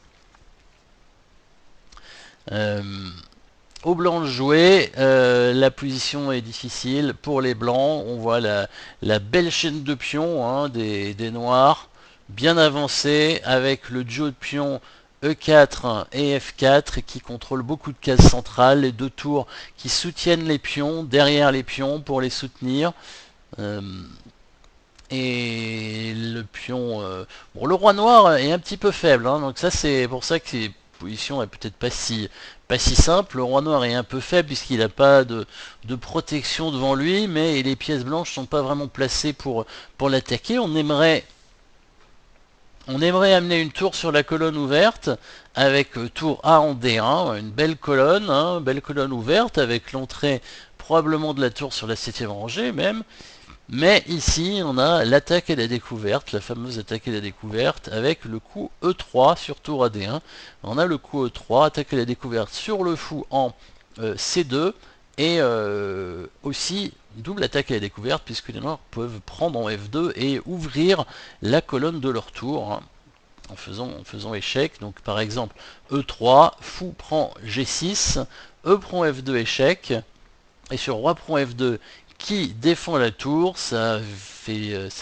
Au blanc de jouer, la position est difficile pour les blancs. On voit la belle chaîne de pions hein, des noirs, bien avancée, avec le duo de pions E4 et F4 qui contrôlent beaucoup de cases centrales, les deux tours qui soutiennent les pions, derrière les pions pour les soutenir. Euh, et le pion... bon, le roi noir est un petit peu faible, hein, donc ça c'est pour ça que la position est peut-être pas si simple. Le roi noir est un peu faible puisqu'il n'a pas de protection devant lui, mais les pièces blanches sont pas vraiment placées pour l'attaquer. On aimerait amener une tour sur la colonne ouverte avec tour A en D1, une belle colonne ouverte avec l'entrée probablement de la tour sur la 7ème rangée même. Mais ici, on a l'attaque et la découverte, la fameuse attaque et la découverte, avec le coup E3 sur tour AD1. On a le coup E3, attaque et la découverte sur le fou en C2, et aussi double attaque et la découverte, puisque les noirs peuvent prendre en F2 et ouvrir la colonne de leur tour, hein, en faisant échec. Donc par exemple, E3, fou prend G6, E prend F2 échec, et sur roi prend F2 qui défend la tour, ça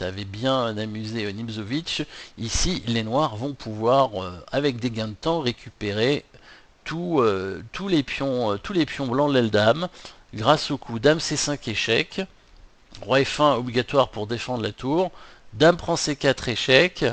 avait bien amusé Nimzowitsch. Ici, les noirs vont pouvoir, avec des gains de temps, récupérer tous les pions blancs de l'aile dame, grâce au coup dame C5 échec, roi F1 obligatoire pour défendre la tour, dame prend C4 échec,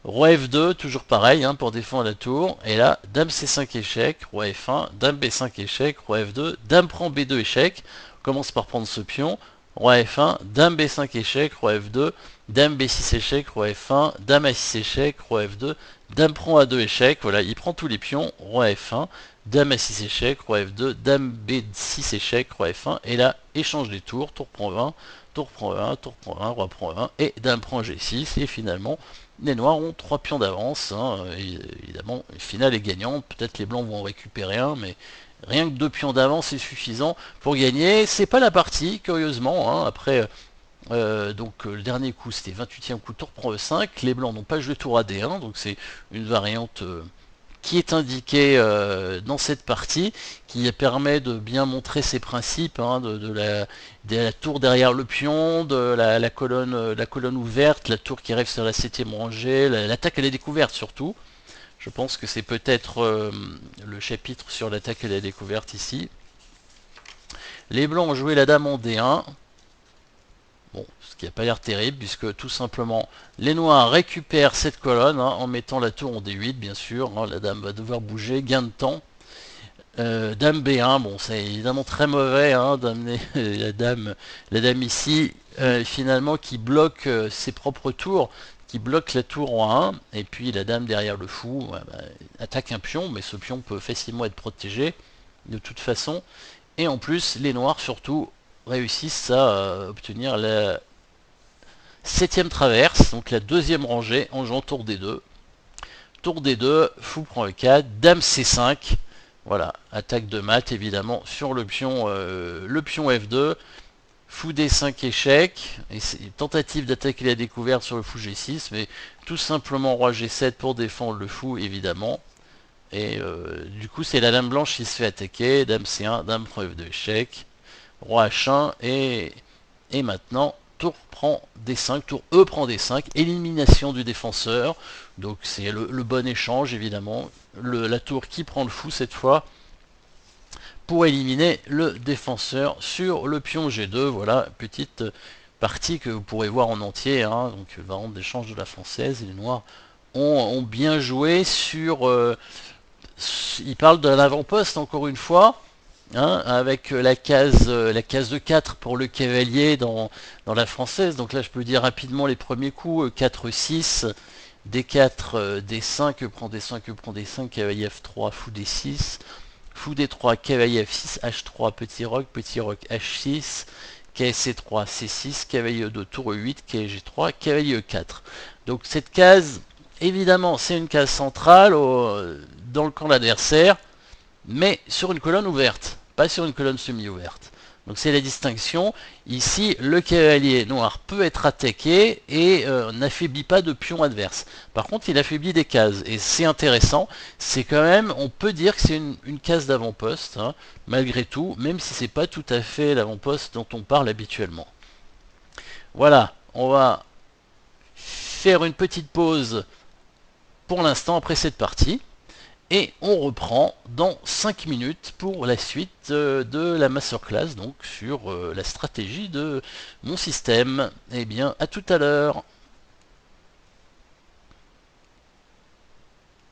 roi F2, toujours pareil hein, pour défendre la tour, et là, dame C5 échec, roi F1, dame B5 échec, roi F2, dame prend B2 échec, on commence par prendre ce pion, roi F1, dame B5 échec, roi F2, dame B6 échec, roi F1, dame A6 échec, roi F2, dame prend A2 échec, voilà, il prend tous les pions, roi F1, dame A6 échec, roi F2, dame B6 échec, roi F1, et là, échange des tours, tour prend 20, tour prend 1, tour prend 1, roi prend 1, et dame prend G6, et finalement, les noirs ont 3 pions d'avance, hein, évidemment, le final est gagnant, peut-être les blancs vont en récupérer un, mais Rien que 2 pions d'avance c'est suffisant pour gagner. C'est pas la partie, curieusement, hein. Après, le dernier coup c'était 28e coup, tour prend E5. Les blancs n'ont pas joué tour à D1, donc c'est une variante qui est indiquée dans cette partie, qui permet de bien montrer ses principes, hein, de la tour derrière le pion, de la colonne ouverte, la tour qui arrive sur la 7ème rangée, l'attaque à la découverte surtout. Je pense que c'est peut-être le chapitre sur l'attaque à la découverte ici. Les blancs ont joué la dame en D1. Bon, ce qui n'a pas l'air terrible, puisque tout simplement, les noirs récupèrent cette colonne, hein, en mettant la tour en D8, bien sûr. Hein, la dame va devoir bouger, gain de temps. Dame B1, bon, c'est évidemment très mauvais, hein, d'amener la dame ici, finalement, qui bloque ses propres tours, qui bloque la tour en 1, et puis la dame derrière le fou, attaque un pion, mais ce pion peut facilement être protégé, de toute façon. Et en plus, les noirs, surtout, réussissent à obtenir la 7ème traverse, donc la 2ème rangée, en jouant tour D2. Tour D2, fou prend E4, dame C5, voilà, attaque de mat évidemment sur le pion F2, fou D5 échec, et tentative d'attaquer la découverte sur le fou G6, mais tout simplement roi G7 pour défendre le fou évidemment. Et du coup c'est la dame blanche qui se fait attaquer, dame C1, dame prend F2 échec, roi H1, et maintenant tour prend D5, tour E prend D5, élimination du défenseur, donc c'est le bon échange évidemment, la tour qui prend le fou cette fois, pour éliminer le défenseur sur le pion G2, voilà, petite partie que vous pourrez voir en entier, hein, donc variante d'échange de la française, et les noirs ont bien joué sur... ils parlent de l'avant-poste encore une fois, hein, avec la case de 4 pour le cavalier dans la française. Donc là je peux dire rapidement les premiers coups, 4-6, D4, D5, prend D5, prend D5, cavalier F3, fou D6, fou D3, cavalier F6, H3, petit roc H6, KC3, C6, cavalier E2, tour E8, KG3, cavalier E4. Donc cette case, évidemment, c'est une case centrale dans le camp adversaire, mais sur une colonne ouverte, pas sur une colonne semi-ouverte. Donc c'est la distinction. Ici, le cavalier noir peut être attaqué et n'affaiblit pas de pion adverse. Par contre, il affaiblit des cases. Et c'est intéressant. C'est quand même, on peut dire que c'est une case d'avant-poste, hein, malgré tout, même si c'est pas tout à fait l'avant-poste dont on parle habituellement. Voilà, on va faire une petite pause pour l'instant après cette partie. Et on reprend dans 5 minutes pour la suite de la masterclass, donc sur la stratégie de mon système. Eh bien, à tout à l'heure.